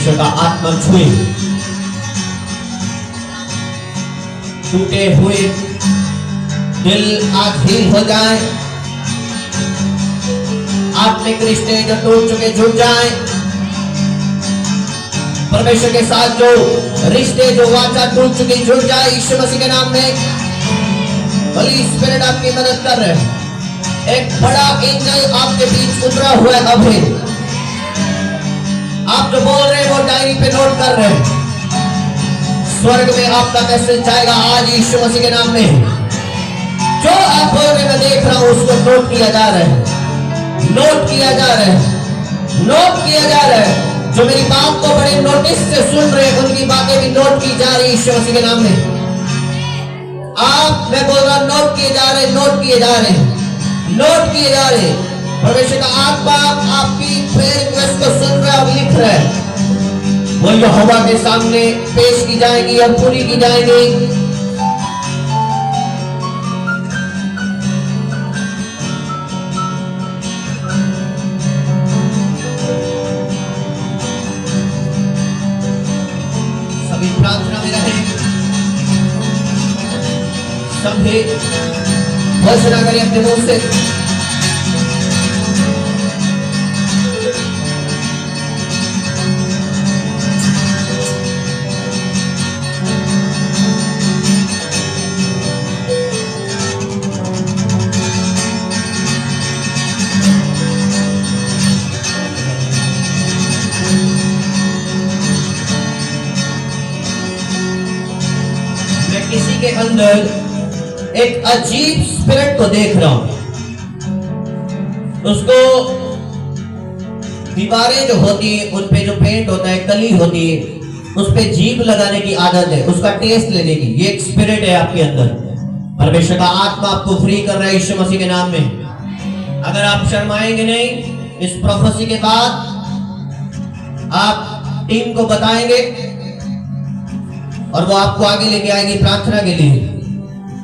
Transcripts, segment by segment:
परमेश्वर का आत्मा छुए, टूटे हुए दिल आज हील हो जाए, आत्मिक रिश्ते जो टूट चुके जुड़ जाए, परमेश्वर के साथ जो रिश्ते जो वाचा टूट चुकी जुड़ जाए यीशु मसीह के नाम में। होली स्पिरिट आपकी मदद कर रहे हैं। एक बड़ा एंजल आपके बीच उतरा हुआ है अभी। आप जो बोल रहे हैं वो डायरी पे नोट कर रहे हैं। स्वर्ग में आपका मैसेज जाएगा आज यीशु मसीह के नाम में। जो आप बोल रहे मैं देख रहा हूं उसको नोट किया जा रहा है, नोट किया जा रहा है, नोट किया जा रहा है। जो मेरी बात को बड़े नोटिस से सुन रहे हैं उनकी बातें भी नोट की जा रही है यीशु मसीह के नाम में। आप मैं बोल रहा नोट किए जा रहे, नोट किए जा रहे, नोट किए जा रहे। परमेश्वर का आत्मा आपकी प्रेयर रिक्वेस्ट को सुन रहा है और लिख रहा है। वो यहोवा के सामने पेश की जाएगी और पूरी की जाएगी। सभी प्रार्थना में रहे, सभी घोषणा करें अपने मुंह से। मैं किसी के अंदर एक अजीब स्पिरिट को देख रहा हूं। उसको दीवारें जो होती है उन पे जो पेंट होता है, कली होती है, उस पे जीभ लगाने की आदत है, उसका टेस्ट लेने की। ये एक स्पिरिट है आपके अंदर। परमेश्वर का आत्मा आपको फ्री कर रहा है यीशु मसीह के नाम में। अगर आप शर्माएंगे नहीं, इस प्रोफेसी के बाद आप टीम को बताएंगे और वो आपको आगे लेके आएगी प्रार्थना के लिए।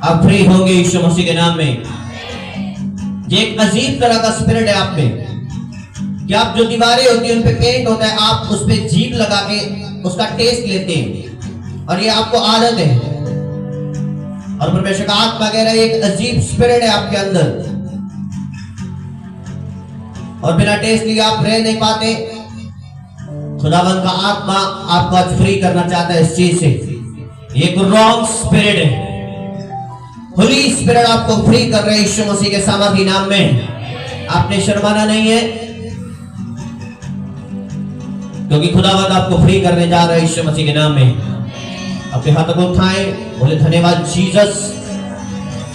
आप फ्री होंगे यीशु मसीह के नाम में। ये एक अजीब तरह का स्पिरिट है आप में कि आप जो दीवारें होती हैं उन पे पेंट होता है, आप उस पे जीभ लगा के उसका टेस्ट लेते हैं और ये आपको आदत है। और परमेश्वर का आत्मा कह रहा है एक अजीब स्पिरिट है आपके अंदर और बिना टेस्ट लिए आप रह नहीं पाते। खुदावंद का आत्मा आपको आज फ्री करना चाहता है इस चीज से। ये एक रॉन्ग स्पिरिट है। होली स्पिरिट आपको फ्री कर रहे हैं यीशु मसीह के सामर्थी नाम में। आपने शर्माना नहीं है क्योंकि खुदावंद आपको फ्री करने जा रहा है यीशु मसीह के नाम में। अपने हाथों को उठाएं, बोले धन्यवाद जीसस,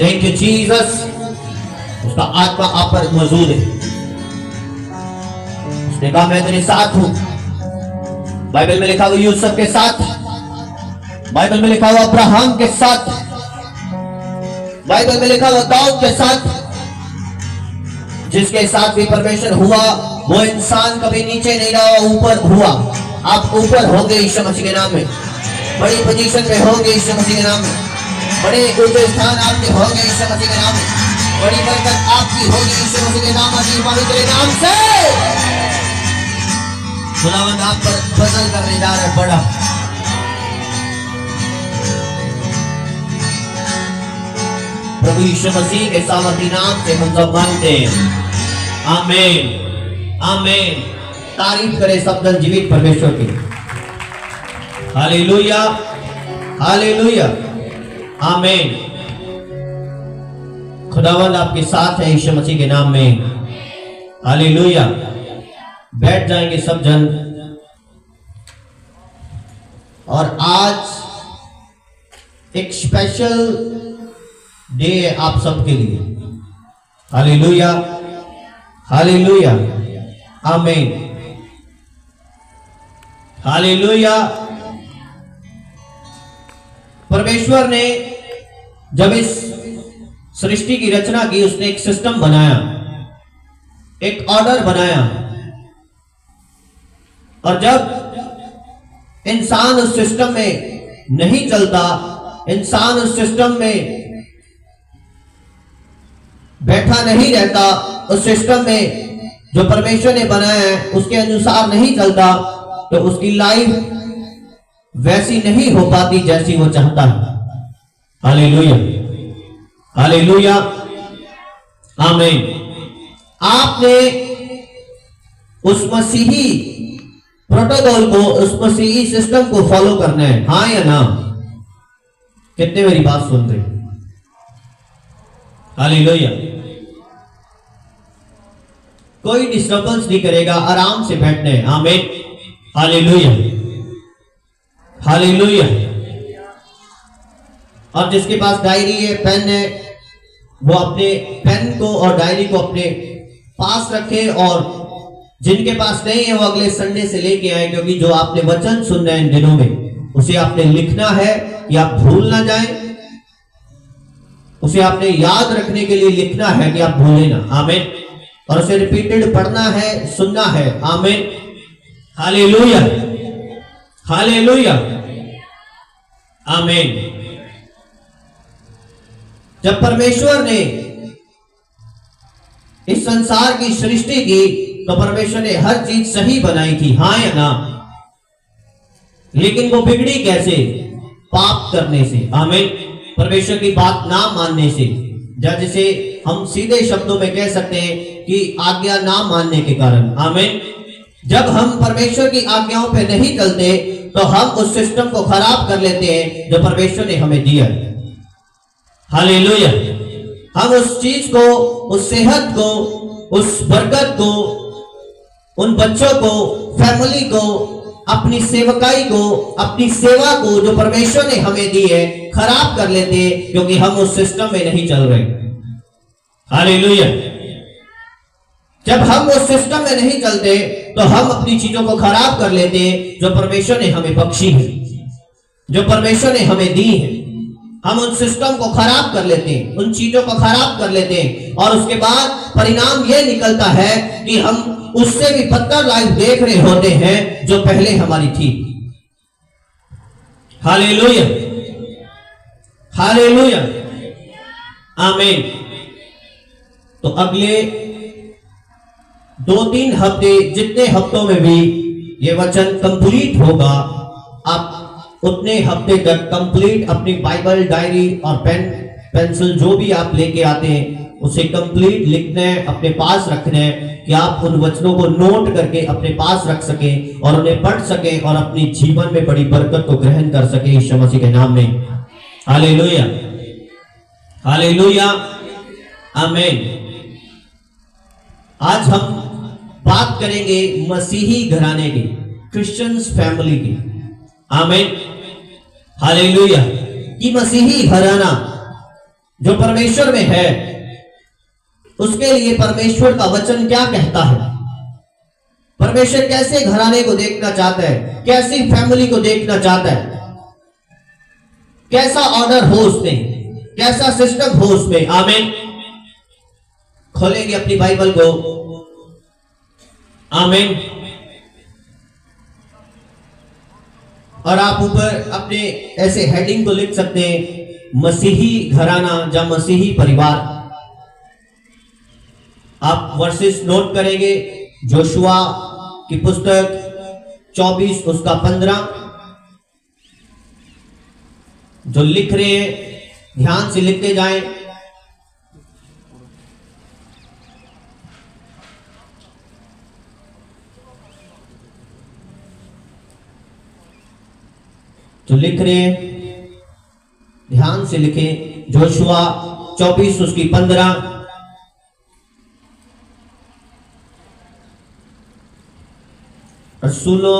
थैंक यू जीसस। उसका आत्मा आप पर मौजूद है। उसने कहा मैं तेरे साथ हूं। बाइबल में लिखा हुआ यूसुफ के साथ, बाइबल में लिखा हुआ अब्राहम के साथ, बाइबल में लिखा हुआ दाऊद के साथ। जिसके साथ भी परमेश्वर हुआ वो इंसान कभी नीचे नहीं रहा, ऊपर हुआ। आप ऊपर होंगे यीशु मसीह के नाम में। बड़ी पोजीशन में होंगे यीशु मसीह के नाम में। बड़े ऊंचे स्थान आपके होंगे यीशु मसीह के नाम में। बड़ी बरकत आपकी होगी यीशु मसीह के नाम की पवित्र नाम से। खुदावंद आप पर बदल करने जा रहा है बड़ा। प्रभु यीशु मसीह के सामर्थी नाम से हम सब मांगते हैं, आमीन आमीन। तारीफ करें सब जन जीवित परमेश्वर की। हालेलुया हालेलुया आमीन। खुदावंद आपके साथ है यीशु मसीह के नाम में। हालेलुया। बैठ जाएंगे सब जन। और आज एक स्पेशल डे है आप सबके लिए। हालेलुया हालेलुया आमीन हालेलुया। परमेश्वर ने जब इस सृष्टि की रचना की, उसने एक सिस्टम बनाया, एक ऑर्डर बनाया। और जब इंसान उस सिस्टम में नहीं चलता, इंसान उस सिस्टम में बैठा नहीं रहता, उस सिस्टम में जो परमेश्वर ने बनाया है उसके अनुसार नहीं चलता, तो उसकी लाइफ वैसी नहीं हो पाती जैसी वो चाहता है। हालेलुया, हालेलुया, आमीन। आपने उस मसीही प्रोटोकॉल को, उस मसीही सिस्टम को फॉलो करना है, हाँ या ना? कितने मेरी बात सुन रहे? हालेलुया। कोई डिस्टर्बेंस नहीं करेगा, आराम से बैठना है। आमीन, हालेलुया, हालेलुया। और जिसके पास डायरी है, पेन है, वो अपने पेन को और डायरी को अपने पास रखे, और जिनके पास नहीं है वो अगले संडे से लेके आए, क्योंकि जो आपने वचन सुनना है इन दिनों में, उसे आपने लिखना है कि आप भूल ना जाएं। उसे आपने याद रखने के लिए लिखना है कि आप भूलें ना। आमीन। और उसे रिपीटेड पढ़ना है, सुनना है। आमीन, हालेलुया, हालेलुया, आमीन। जब परमेश्वर ने इस संसार की सृष्टि की, तो परमेश्वर ने हर चीज सही बनाई थी, हाँ या ना? लेकिन वो बिगड़ी कैसे? पाप करने से। आमीन। परमेश्वर की बात ना मानने से, जैसे हम सीधे शब्दों में कह सकते हैं कि आज्ञा ना मानने के कारण। आमीन। जब हम परमेश्वर की आज्ञाओं पे नहीं चलते, तो हम उस सिस्टम को खराब कर लेते हैं जो परमेश्वर ने हमें दिया। हालेलुया। हम उस चीज को, उस सेहत को, उस बरकत को, उन बच्चों को, फैमिली को, अपनी सेवकाई को, अपनी सेवा को जो परमेश्वर ने हमें दी है, खराब कर लेते हैं, क्योंकि हम उस सिस्टम में नहीं चल रहे। हालेलुया। जब हम उस सिस्टम में नहीं चलते, तो हम अपनी चीजों को खराब कर लेते हैं जो परमेश्वर ने हमें बख्शी है, जो परमेश्वर ने हमें दी है। हम उन सिस्टम को खराब कर लेते हैं, उन चीजों को खराब कर लेते हैं, और उसके बाद परिणाम यह निकलता है कि हम उससे भी बदतर लाइफ देख रहे होते हैं जो पहले हमारी थी। हालेलुया, हालेलुया, आमीन। तो अगले 2-3 हफ्ते, जितने हफ्तों में भी ये वचन कंप्लीट होगा, आप उतने हफ्ते तक कंप्लीट अपनी बाइबल, डायरी और पेन पेंसिल जो भी आप लेके आते हैं, उसे कंप्लीट लिखना है, अपने पास रखना है, कि आप उन वचनों को नोट करके अपने पास रख सकें और उन्हें पढ़ सकें और अपनी जीवन में बड़ी बरकत को ग्रहण कर सकें यीशु मसीह के नाम में। हालेलुया, हालेलुया, आमीन। आज हम बात करेंगे मसीही घराने की, क्रिश्चियंस फैमिली की। आमीन, हालेलुया। कि मसीही घराना जो परमेश्वर में है, उसके लिए परमेश्वर का वचन क्या कहता है? परमेश्वर कैसे घराने को देखना चाहता है, कैसी फैमिली को देखना चाहता है, कैसा ऑर्डर हो उसमें, कैसा सिस्टम हो उसमें। आमीन। खोलेंगे अपनी बाइबल को। आमीन। और आप ऊपर अपने ऐसे हेडिंग को लिख सकते हैं, मसीही घराना या मसीही परिवार। आप वर्सेस नोट करेंगे, जोशुआ की पुस्तक 24 उसका 15। जो लिख रहे हैं ध्यान से लिखते जाएं। जो लिख रहे हैं ध्यान से लिखें। जोशुआ 24 उसकी 15। रसूलों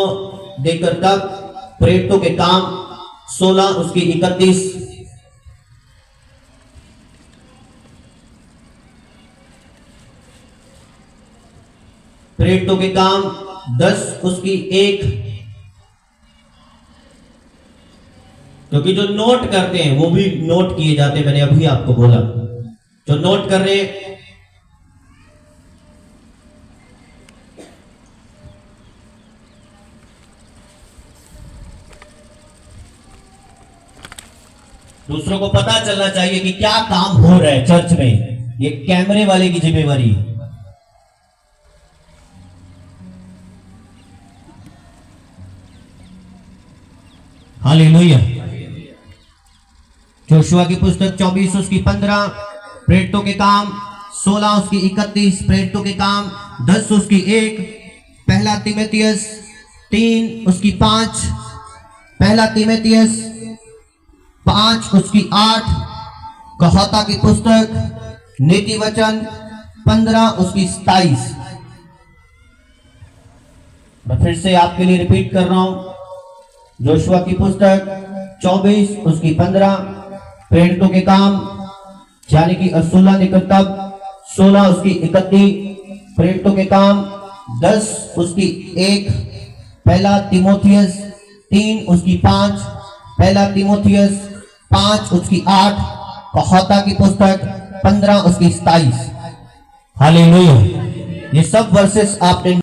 देकर तक, प्रेरितों के काम 16 उसकी 31। प्रेरितों के काम 10 उसकी 1। क्योंकि जो नोट करते हैं वो भी नोट किए जाते हैं, मैंने अभी आपको बोला। जो नोट कर रहे हैं, दूसरों को पता चलना चाहिए कि क्या काम हो रहा है चर्च में। ये कैमरे वाले की जिम्मेवारी है। हालेलुया। जोशुआ की पुस्तक 24 उसकी 15, प्रेरितों के काम 16 उसकी 31, प्रेरितों के काम 10 उसकी 1, पहला तीमुथियुस 3 उसकी 5, पहला तीमुथियुस 5 उसकी 8, कहोता की पुस्तक नीति वचन 15 उसकी 27। मैं फिर से आपके लिए रिपीट कर रहा हूं। जोशुआ की पुस्तक 24 उसकी 15, प्रेरितों के काम यानी कि 16 निकटतम 16 उसकी 31, प्रेरितों के काम 10 उसकी 1, पहला तीमुथियुस 3 उसकी 5, पहला तीमुथियुस 5 उसकी 8, कहोता की पुस्तक 15 उसकी 27। हालेलुया। ये सब वर्सेस आपने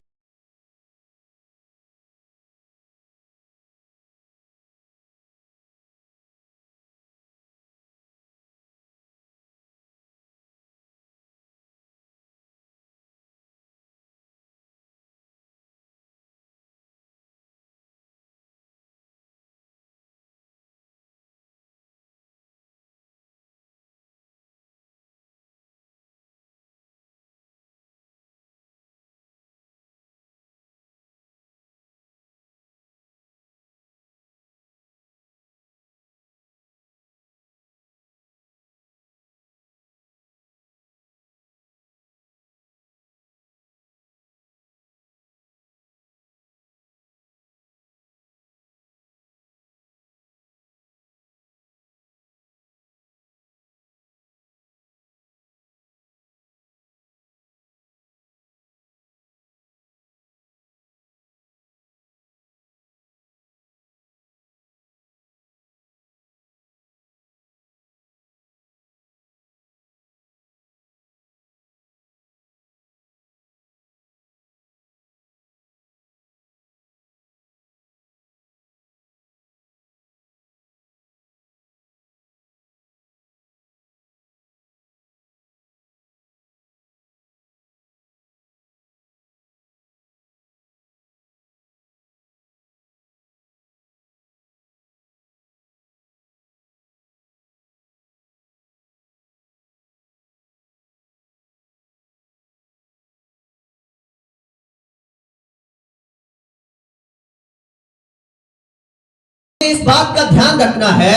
इस बात का ध्यान रखना है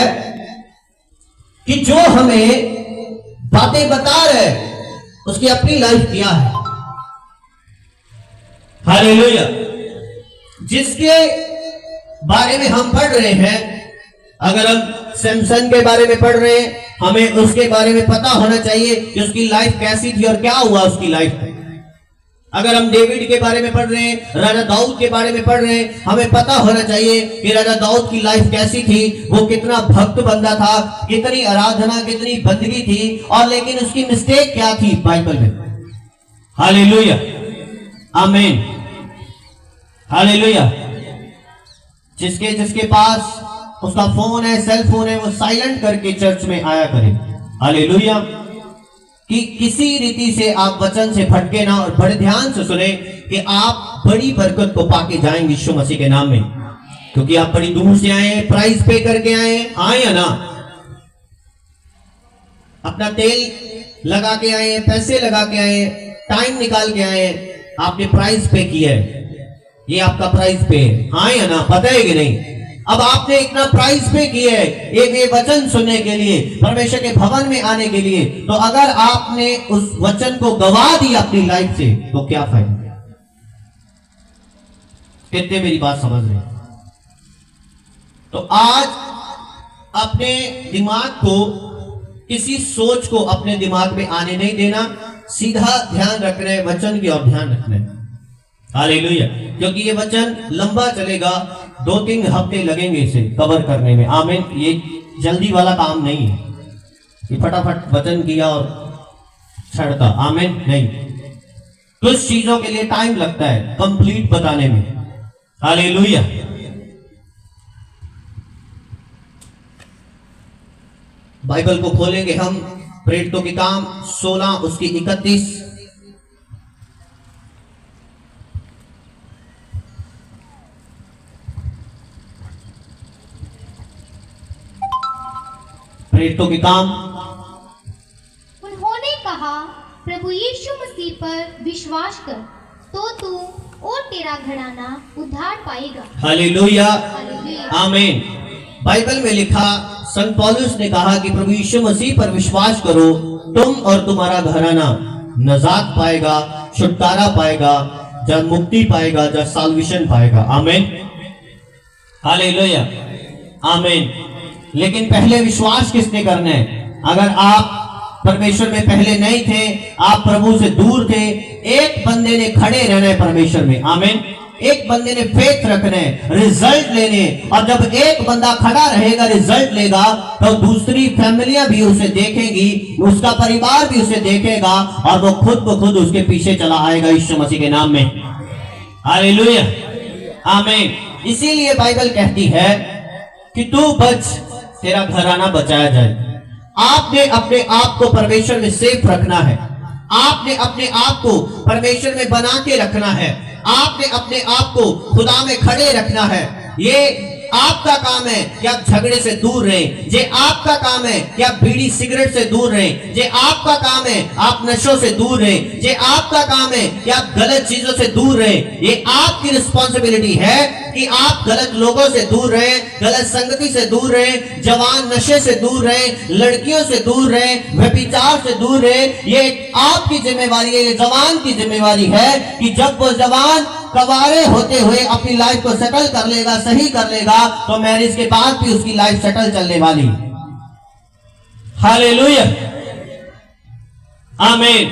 कि जो हमें बातें बता रहे उसकी अपनी लाइफ क्या है। हालेलुया। जिसके बारे में हम पढ़ रहे हैं, अगर हम सैमसन के बारे में पढ़ रहे हैं, हमें उसके बारे में पता होना चाहिए कि उसकी लाइफ कैसी थी और क्या हुआ उसकी लाइफ में। अगर हम डेविड के बारे में पढ़ रहे हैं, राजा दाऊद के बारे में पढ़ रहे हैं, हमें पता होना चाहिए कि राजा दाऊद की लाइफ कैसी थी, वो कितना भक्त बंदा था, कितनी आराधना कितनी बंदगी थी, और लेकिन उसकी मिस्टेक क्या थी बाइबल में। हालेलुया, आमीन, हालेलुया। जिसके जिसके पास उसका फोन है, सेल फोन है, वो साइलेंट करके चर्च में आया करे। हालेलुया। कि किसी रीति से आप वचन से भटके ना और बड़े ध्यान से सुने कि आप बड़ी बरकत को पाके जाएंगे यीशु मसीह के नाम में, क्योंकि आप बड़ी दूर से आए हैं, प्राइस पे करके आए या ना, अपना तेल लगा के आए हैं, पैसे लगा के आए हैं, टाइम निकाल के आए हैं, आपने प्राइस पे किया है, ये आपका प्राइस पे है, हाँ या ना, पता है कि नहीं। अब आपने इतना प्राइस पे किया है ये वचन सुनने के लिए, परमेश्वर के भवन में आने के लिए, तो अगर आपने उस वचन को गवा दिया अपनी लाइफ से तो क्या फायदा। कितने मेरी बात समझ रहे हैं। तो आज अपने दिमाग को, किसी सोच को अपने दिमाग में आने नहीं देना, सीधा ध्यान रखना है वचन की ओर ध्यान रखना है। हालेलुया। क्योंकि ये वचन लंबा चलेगा, 2-3 हफ्ते लगेंगे इसे कवर करने में। आमीन। ये जल्दी वाला काम नहीं है, ये फटाफट वचन किया और छड़का, आमीन नहीं। कुछ चीजों के लिए टाइम लगता है कंप्लीट बताने में। हालेलुया। बाइबल को खोलेंगे हम, प्रेरितों के काम 16 उसकी 31। प्रेरितों के काम। उन्होंने कहा, प्रभु यीशु मसीह पर विश्वास कर तो तू और तेरा घराना उद्धार पाएगा। Hallelujah, hallelujah. आमीन। बाइबल में लिखा, संत पौलुस ने कहा कि प्रभु यीशु मसीह पर विश्वास करो, तुम और तुम्हारा घराना नजात पाएगा, छुटकारा पाएगा, जब मुक्ति पाएगा, जब साल्वेशन पाएगा। आमीन, हालेलुया, आमीन। लेकिन पहले विश्वास किसने करना है? अगर आप परमेश्वर में पहले नहीं थे, आप प्रभु से दूर थे, एक बंदे ने खड़े रहना है परमेश्वर में। आमीन। एक बंदे ने फेथ रखना है, रिजल्ट लेने। और जब एक बंदा खड़ा रहेगा, रिजल्ट लेगा, तो दूसरी फैमिलियां भी उसे देखेंगी, उसका परिवार भी उसे देखेगा, और वो खुद ब खुद उसके पीछे चला आएगा यीशु मसीह के नाम में। हालेलुया, आमीन। इसीलिए बाइबल कहती है कि तू बच, तेरा घराना बचाया जाए। आपने अपने आप को परमेश्वर में सेफ रखना है, आपने अपने आप को परमेश्वर में बना के रखना है, आपने अपने आप को खुदा में खड़े रखना है। ये आपका काम है कि आप झगड़े से दूर रहें, ये आपका काम है कि आप बीड़ी सिगरेट से दूर रहें, ये आपका काम है आप नशों से दूर रहें, ये आपका काम है कि आप गलत चीजों से दूर रहें। ये आपकी रिस्पॉन्सिबिलिटी है कि आप गलत लोगों से दूर रहें, गलत संगति से दूर रहें, जवान नशे से दूर रहें, लड़कियों से दूर रहें, व्यभिचार से दूर रहें। ये आपकी जिम्मेवारी है, ये जवान की जिम्मेवारी है कि जब वो जवान कवारे होते हुए अपनी लाइफ को सेटल कर लेगा, सही कर लेगा, तो मैरिज के बाद भी उसकी लाइफ सेटल चलने वाली। हालेलुया, आमीन।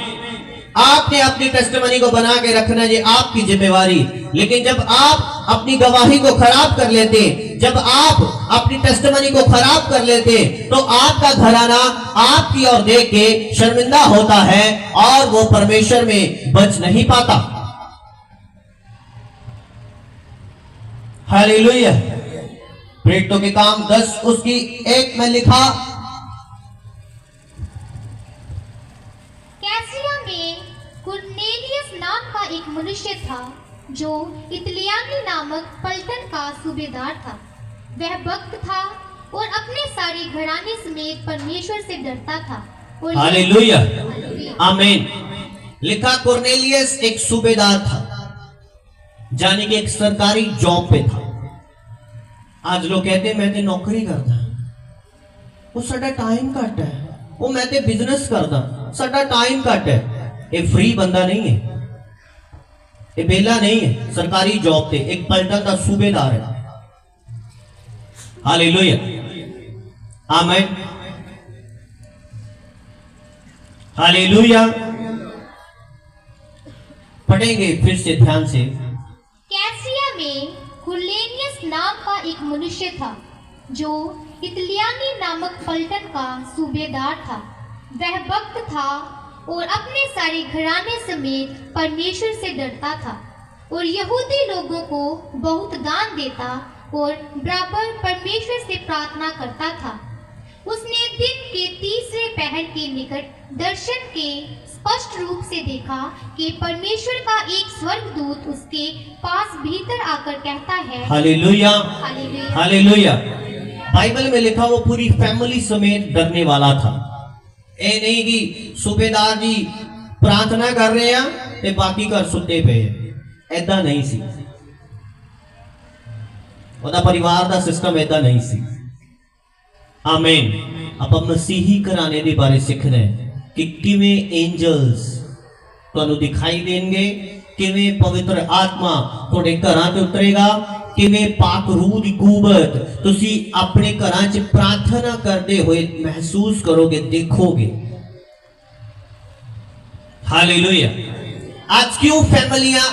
आपने अपनी टेस्टिमनी को बना के रखना, ये आपकी जिम्मेवारी। लेकिन जब आप अपनी गवाही को खराब कर लेते, जब आप अपनी टेस्टिमनी को खराब कर लेते, तो आपका घराना आपकी ओर देख के शर्मिंदा होता है और वो परमेश्वर में बच नहीं पाता। हालेलुया। प्रेरितों के काम 10 उसकी 1 में लिखा, कैसरिया में कुरनेलियस नाम का एक मनुष्य था जो इतलियानी नामक पलटन का सूबेदार था। वह भक्त था और अपने सारे घराने समेत परमेश्वर से डरता था। और हालेलुया, आमीन। लिखा कुरनेलियस एक सूबेदार था, जाने कि एक सरकारी जॉब पे था। आज लोग कहते हैं मैं तो नौकरी करता, वो साडा टाइम घट है, वो मैं तो बिजनेस करता, साडा टाइम घट है। ये फ्री बंदा नहीं है, ये बेला नहीं है, सरकारी जॉब पे एक पलटन का सूबेदार है। हालेलुया, आमीन, हालेलुया। पढ़ेंगे फिर से ध्यान से। कैसरिया में कुरनेलियस नाम का एक मनुष्य था जो इतलियानी नामक पलटन का सूबेदार था। वह भक्त था और अपने सारे घराने समेत परमेश्वर से डरता था और यहूदी लोगों को बहुत दान देता और बराबर परमेश्वर से प्रार्थना करता था। उसने दिन के तीसरे पहर के निकट दर्शन के स्पष्ट रूप से देखा कि परमेश्वर का एक स्वर्गदूत उसके पास भीतर आकर कहता है, हालेलुया, हालेलुया, हालेलुया। बाइबल में लिखा वो पूरी फैमिली समेत डरने वाला था। ये नहीं कि सूबेदार जी प्रार्थना कर रहे हैं ते बाकी घर सुते पे, ऐदा नहीं सी। ਉਹਦਾ परिवार ਦਾ सिस्टम ऐदा नहीं सी। आमीन। ਆਪਾਂ ਮਸੀਹੀ ਘਰਾਣੇ ਦੇ ਬਾਰੇ ਸਿੱਖਣਾ ਹੈ कि किवें एंजल्स ਤੁਹਾਨੂੰ दिखाई देंगे, किवें पवित्र आत्मा ਤੁਹਾਡੇ ਘਰਾਂ ਤੇ ਉਤਰੇਗਾ, किवें पाक रूह दी कुवत ਤੁਸੀਂ ਆਪਣੇ ਘਰਾਂ 'ਚ प्रार्थना करते हुए महसूस करोगे, देखोगे। हालेलुया। आज क्यों फैमिलियां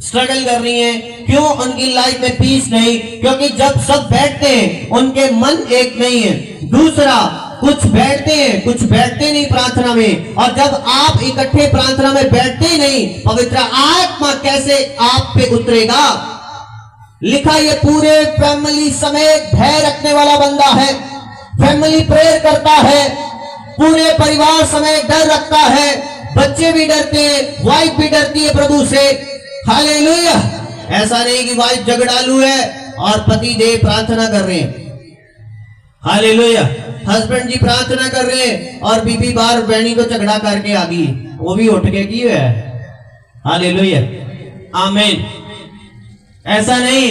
स्ट्रगल कर रही हैं, क्यों उनकी लाइफ में पीस नहीं? क्योंकि जब सब बैठते हैं उनके मन एक नहीं है। दूसरा, कुछ बैठते हैं, कुछ बैठते नहीं प्रार्थना में, और जब आप इकट्ठे प्रार्थना में बैठते नहीं, पवित्र आत्मा कैसे आप पे उतरेगा? लिखा ये पूरे फैमिली समेत भय रखने वाला बंदा है। फैमिली प्रेयर करता है, पूरे परिवार समेत डर रखता है, बच्चे भी डरते हैं, वाइफ भी डरती है प्रभु से। हालेलुया। ऐसा नहीं कि वाइफ झगड़ालू है और पति देव प्रार्थना कर रहे हैं। हालेलुया। हस्बैंड जी प्रार्थना कर रहे हैं और बीबी बार बहनी को झगड़ा करके आ गई, वो भी उठ के की है। हालेलुया, आमीन। ऐसा नहीं,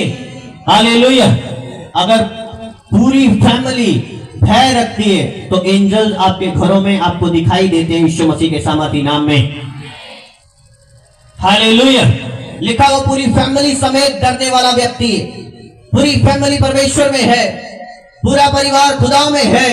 हालेलुया। अगर पूरी फैमिली भय रखती है तो एंजल आपके घरों में आपको दिखाई देते हैं यीशु मसीह के सामर्थी नाम में। हालेलुया। लिखा हो पूरी फैमिली समेत डरने वाला व्यक्ति, पूरी फैमिली परमेश्वर में है, पूरा परिवार खुदा में है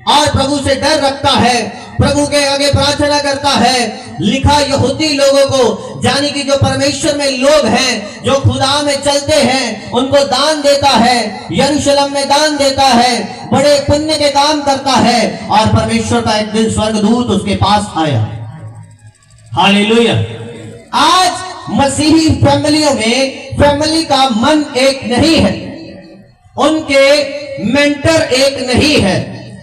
और प्रभु से डर रखता है, प्रभु के आगे प्रार्थना करता है। लिखा यहूदी लोगों को, यानी कि जो परमेश्वर में लोग हैं, जो खुदा में चलते हैं, उनको दान देता है, यरूशलेम में दान देता है, बड़े पुण्य के काम करता है। और परमेश्वर का एक दिन स्वर्गदूत उसके पास आया। हालेलुया। आज मसीही फैमिलियों में फैमिली का मन एक नहीं है, उनके मेंटर एक नहीं है,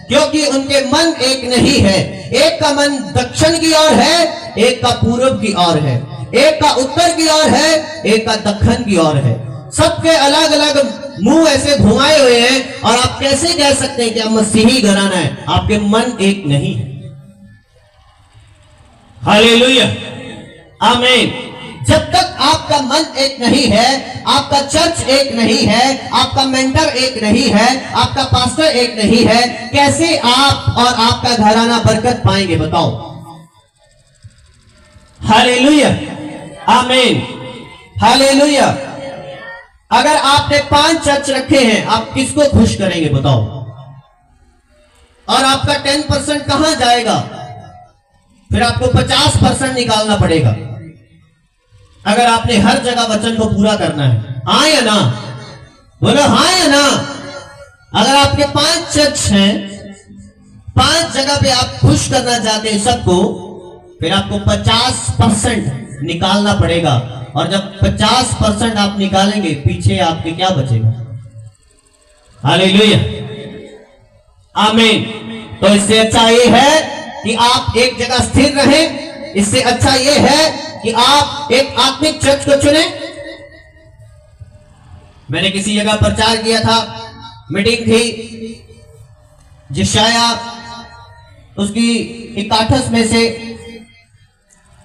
क्योंकि उनके मन एक नहीं है। एक का मन दक्षिण की ओर है, एक का पूर्व की ओर है, एक का उत्तर की ओर है, एक का दक्षिण की ओर है। सबके अलग अलग मुंह ऐसे घुमाए हुए हैं और आप कैसे कह सकते हैं कि आप मसीही घराना है? आपके मन एक नहीं है। हालेलुया, आमीन। जब तक आपका मन एक नहीं है, आपका चर्च एक नहीं है, आपका मेंटर एक नहीं है, आपका पास्टर एक नहीं है, कैसे आप और आपका घराना बरकत पाएंगे? बताओ। हालेलुया, आमीन, हालेलुया। अगर आपने 5 चर्च रखे हैं, आप किसको खुश करेंगे? बताओ। और आपका 10% कहां जाएगा? फिर आपको 50% निकालना पड़ेगा अगर आपने हर जगह वचन को पूरा करना है। हाँ या ना? बोलो हाँ या ना? अगर आपके 5 चर्च हैं, 5 जगह पे आप खुश करना चाहते हैं सबको, फिर आपको 50% निकालना पड़ेगा। और जब 50% आप निकालेंगे, पीछे आपके क्या बचेगा? हालेलुया, आमीन। तो इससे अच्छा ये है कि आप एक जगह स्थिर रहें। इससे अच्छा ये है कि आप एक आत्मिक चर्च को चुने। मैंने किसी जगह प्रचार किया था, मीटिंग थी, जिशाया उसकी 61 में से,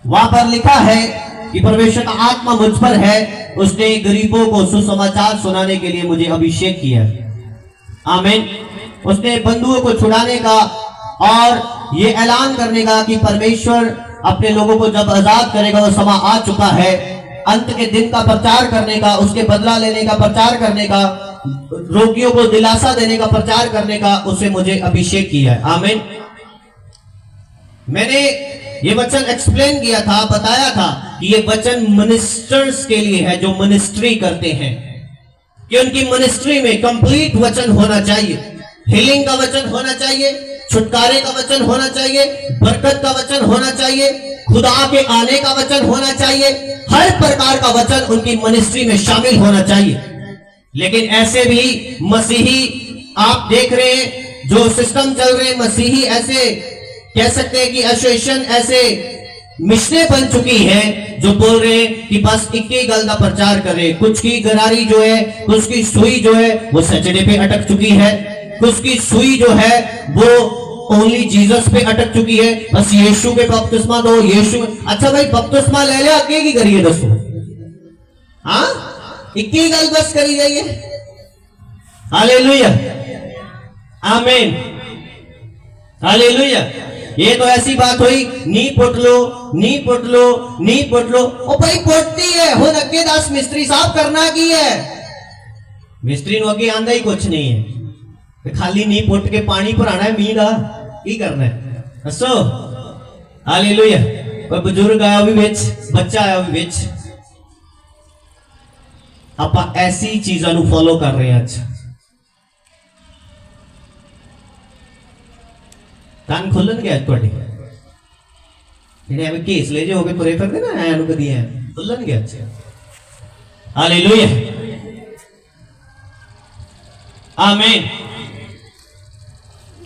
वहां पर लिखा है कि परमेश्वर का आत्मा मुझ पर है, उसने गरीबों को सुसमाचार सुनाने के लिए मुझे अभिषेक किया। आमीन। उसने बंधुओं को छुड़ाने का और ये ऐलान करने का कि परमेश्वर अपने लोगों को जब आजाद करेगा, वो समय आ चुका है। अंत के दिन का प्रचार करने का, उसके बदला लेने का प्रचार करने का, रोगियों को दिलासा देने का प्रचार करने का उसे मुझे अभिषेक किया है। आमीन। मैंने ये वचन एक्सप्लेन किया था, बताया था कि ये वचन मिनिस्टर्स के लिए है जो मिनिस्ट्री करते हैं, कि उनकी मिनिस्ट्री में कंप्लीट वचन होना चाहिए। हीलिंग का वचन होना चाहिए, छुटकारे का वचन होना चाहिए, बरकत का वचन होना चाहिए, खुदा के आने का वचन होना चाहिए। हर प्रकार का वचन उनकी मिनिस्ट्री में शामिल होना चाहिए। लेकिन ऐसे भी मसीही आप देख रहे हैं, जो सिस्टम चल रहे हैं, मसीही ऐसे कह सकते हैं कि एसोसिएशन ऐसे मिशने बन चुकी है जो बोल रहे हैं कि बस एक ही गल का प्रचार कर रहे हैं। कुछ की गरारी जो है, कुछ की सुई जो है वो सचड़े पे अटक चुकी है, कुछ की सुई जो है वो ओनली जीसस पे अटक चुकी है। बस यीशु के बपतिस्मा दो, यीशु। अच्छा भाई, बपतिस्मा ले ले, आगे की करिए दोस्तों। हाँ, एक ही गल बस करी जाइए। हालेलुया, आमीन, हालेलुया। ये तो ऐसी बात हुई, नी पुट लो, नी पुट लो, नी पुट लो। ओ भाई पुटती है, हो नक्के 10 मिस्त्री साहब करना की है। मिस्त्री नो अगे आंदा ही कुछ नहीं है, खाली नी पुट के पानी भराना है मीह का, की करना है दसो। हालेलुया। कोई बुजुर्ग आया भी विच, बच्चा आया भी विच। आप ऐसी चीजों को फॉलो कर रहे हैं। अच्छा, कान खुलन गया थोड़े, एवं केस ले जो तुरे फिरते ना, आया कदी है खुलन गया। अच्छा, हालेलुया, आमीन।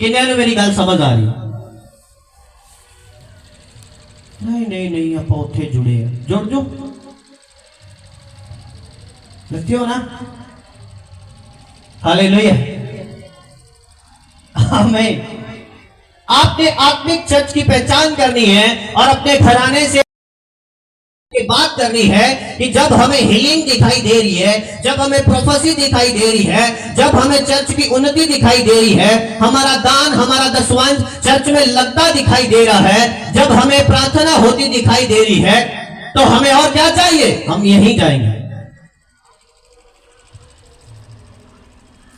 किन्ने मेरी गल समझ आ रही? नहीं नहीं नहीं, आप उथे जुड़े हैं, जुड़ जो लगते हो ना। हालेलुया, आमीन। आपने आत्मिक चर्च की पहचान करनी है और अपने घराने से बात करनी है कि जब हमें हीलिंग दिखाई दे रही है, जब हमें प्रोफेसी दिखाई दे रही है, जब हमें चर्च की उन्नति दिखाई दे रही है, हमारा दान, हमारा दसवांश चर्च में लगता दिखाई दे रहा है, जब हमें प्रार्थना होती दिखाई दे रही है, तो हमें और क्या चाहिए? हम यहीं जाएंगे।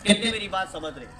कितने मेरी बात समझ रहे?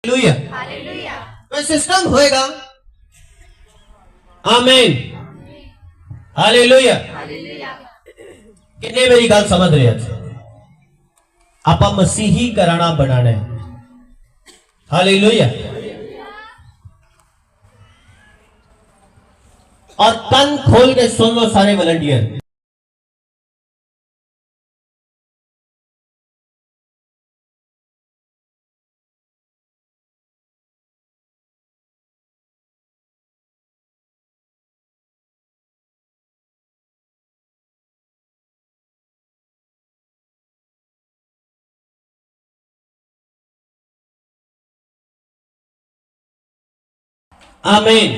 हालेलुया। तो सिस्टम होएगा। आमीन। हालेलुया। कितने मेरी गल समझ रहे हैं? आप मसीही कराना बनाना है। हालेलुया। और कान खोल के सुन लो सारे वॉलंटियर। आमीन।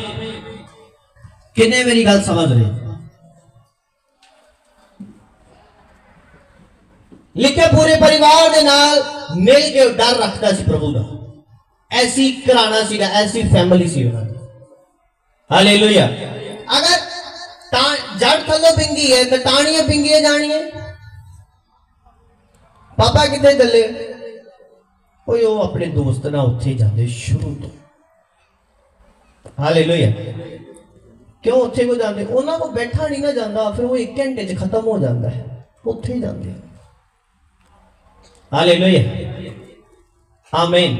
कितने मेरी गल समझ रहे? लिखे पूरे परिवार के नाल मिल के डर रखता सी प्रभु का। ऐसी कराना सीगा, ऐसी फैमिली सी उन्होंने। हालेलुया। अगर जड़ थलो पिंगी है तो टाणियां पिंगियां जानी है। पापा कितने चले? कोई वो अपने दोस्त ना उत्थे जाते शुरू तो। हालेलुया। क्यों उत्थे को जाते? उन्होंने को बैठा नहीं ना जाता, फिर वो 1 घंटे च खत्म हो जाता है, उत्थे ही जाते। हालेलुया। आमीन।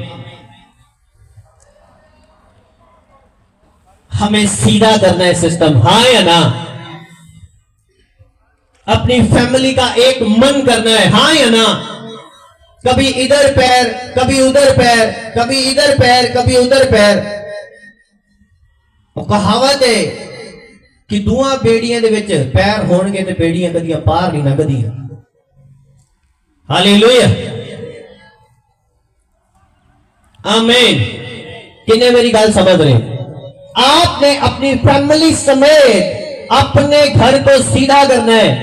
हमें सीधा करना है सिस्टम, हाँ या ना? अपनी फैमिली का एक मन करना है, हाँ या ना? कभी इधर पैर, कभी उधर पैर, कभी इधर पैर, कभी उधर पैर। ਉਹ ਕਹਾਵਤ ਹੈ ਕਿ ਦੋਹਾਂ ਬੇੜੀਆਂ ਦੇ ਵਿੱਚ ਪੈਰ ਹੋਣਗੇ ਤੇ ਬੇੜੀਆਂ ਕਦੀਆਂ ਪਾਰ ਨਹੀਂ ਲੰਘਦੀਆਂ। हालेलुया, आमीन। किन्ने मेरी गल समझ रहे? आपने अपनी फैमिली समेत अपने घर को सीधा करना है।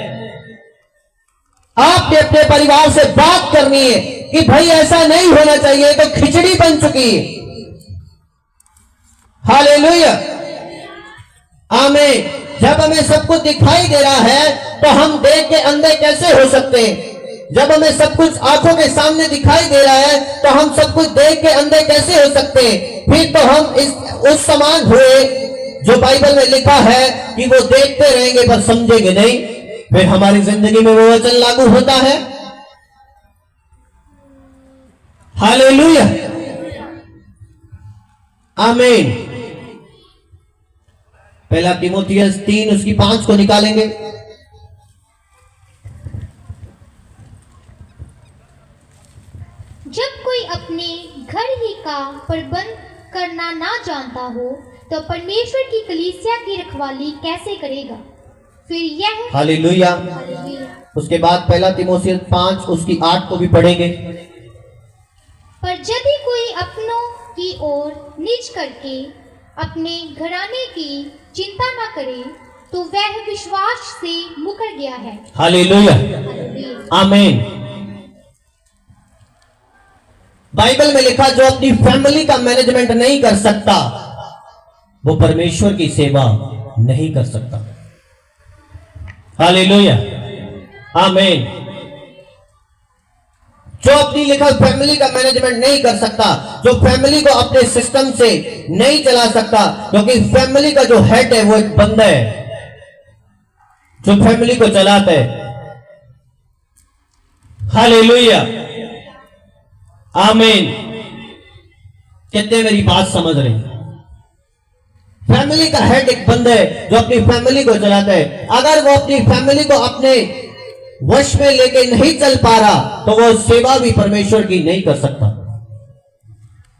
आपने अपने परिवार से बात करनी है कि भाई ऐसा नहीं होना चाहिए, तो खिचड़ी बन चुकी है। हालेलुया, आमीन। जब हमें सब कुछ दिखाई दे रहा है तो हम देख के अंधे कैसे हो सकते हैं? जब हमें सब कुछ आंखों के सामने दिखाई दे रहा है तो हम सब कुछ देख के अंधे कैसे हो सकते हैं? फिर तो हम उस समान हुए जो बाइबल में लिखा है कि वो देखते रहेंगे पर समझेंगे नहीं। फिर हमारी जिंदगी में वो वचन लागू होता है। हालेलुया, आमीन। पहला तीमुथियुस 3 उसकी 5 को निकालेंगे। जब कोई अपने घर ही का प्रबंध करना ना जानता हो तो परमेश्वर की कलीसिया की रखवाली कैसे करेगा? फिर यह हालेलुया। उसके बाद पहला तीमुथियुस 5 उसकी 8 को भी पढ़ेंगे। पर यदि कोई अपनों की ओर निज करके अपने घराने की चिंता न करे तो वह विश्वास से मुकर गया है। हालेलुया, आमीन। बाइबल में लिखा जो अपनी फैमिली का मैनेजमेंट नहीं कर सकता वो परमेश्वर की सेवा नहीं कर सकता। हालेलुया, आमीन। जो अपनी लिखा फैमिली का मैनेजमेंट नहीं कर सकता, जो फैमिली को अपने सिस्टम से नहीं चला सकता, क्योंकि फैमिली का जो हेड है वो एक बंदा है जो फैमिली को चलाता है। हालेलुया, आमीन। कितने मेरी बात समझ रहे? फैमिली का हेड एक बंदा है जो अपनी फैमिली को चलाता है। अगर वो अपनी फैमिली को अपने वश में लेके नहीं चल पा रहा तो वो सेवा भी परमेश्वर की नहीं कर सकता।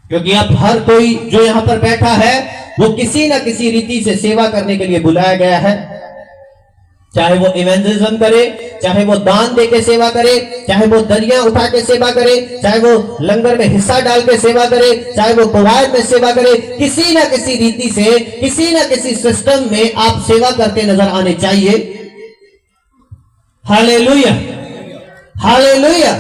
क्योंकि अब हर कोई जो यहां पर बैठा है वो किसी ना किसी रीति से सेवा करने के लिए बुलाया गया है। चाहे वो इवेंजलिज्म करे, चाहे वो दान दे के सेवा करे, चाहे वो दरिया उठा के सेवा करे, चाहे वो लंगर में हिस्सा डाल के सेवा करे, चाहे वो कवायद में सेवा करे, किसी ना किसी रीति से किसी ना किसी सिस्टम में आप सेवा करते नजर आने चाहिए। Hallelujah, hallelujah.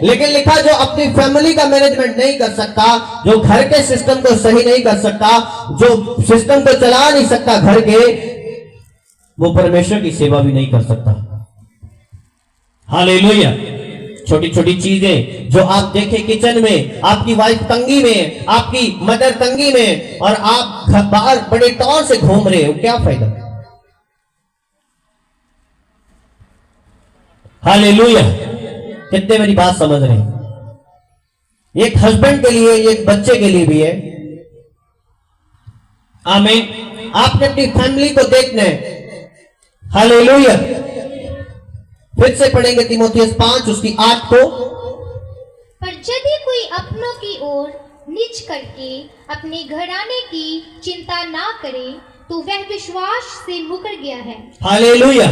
लेकिन लिखा जो अपनी फैमिली का मैनेजमेंट नहीं कर सकता, जो घर के सिस्टम को सही नहीं कर सकता, जो सिस्टम को चला नहीं सकता घर के, वो परमेश्वर की सेवा भी नहीं कर सकता। हालेलुया। छोटी छोटी चीजें जो आप देखें किचन में, आपकी वाइफ तंगी में, आपकी मदर तंगी में, और आप बाहर बड़े तौर से घूम रहे हो, क्या फायदा? हालेलुया। कितने मेरी बात समझ रहे हैं? एक हस्बैंड के लिए, एक बच्चे के लिए भी है। आमीन। आपने अपनी फैमिली को देखना है। हालेलुया। फिर से पढ़ेंगे तीमुथियुस 5 उसकी 8 को। पर यदि कोई अपनों की ओर निज करके अपने घराने की चिंता ना करे तो वह विश्वास से मुकर गया है। हालेलुया।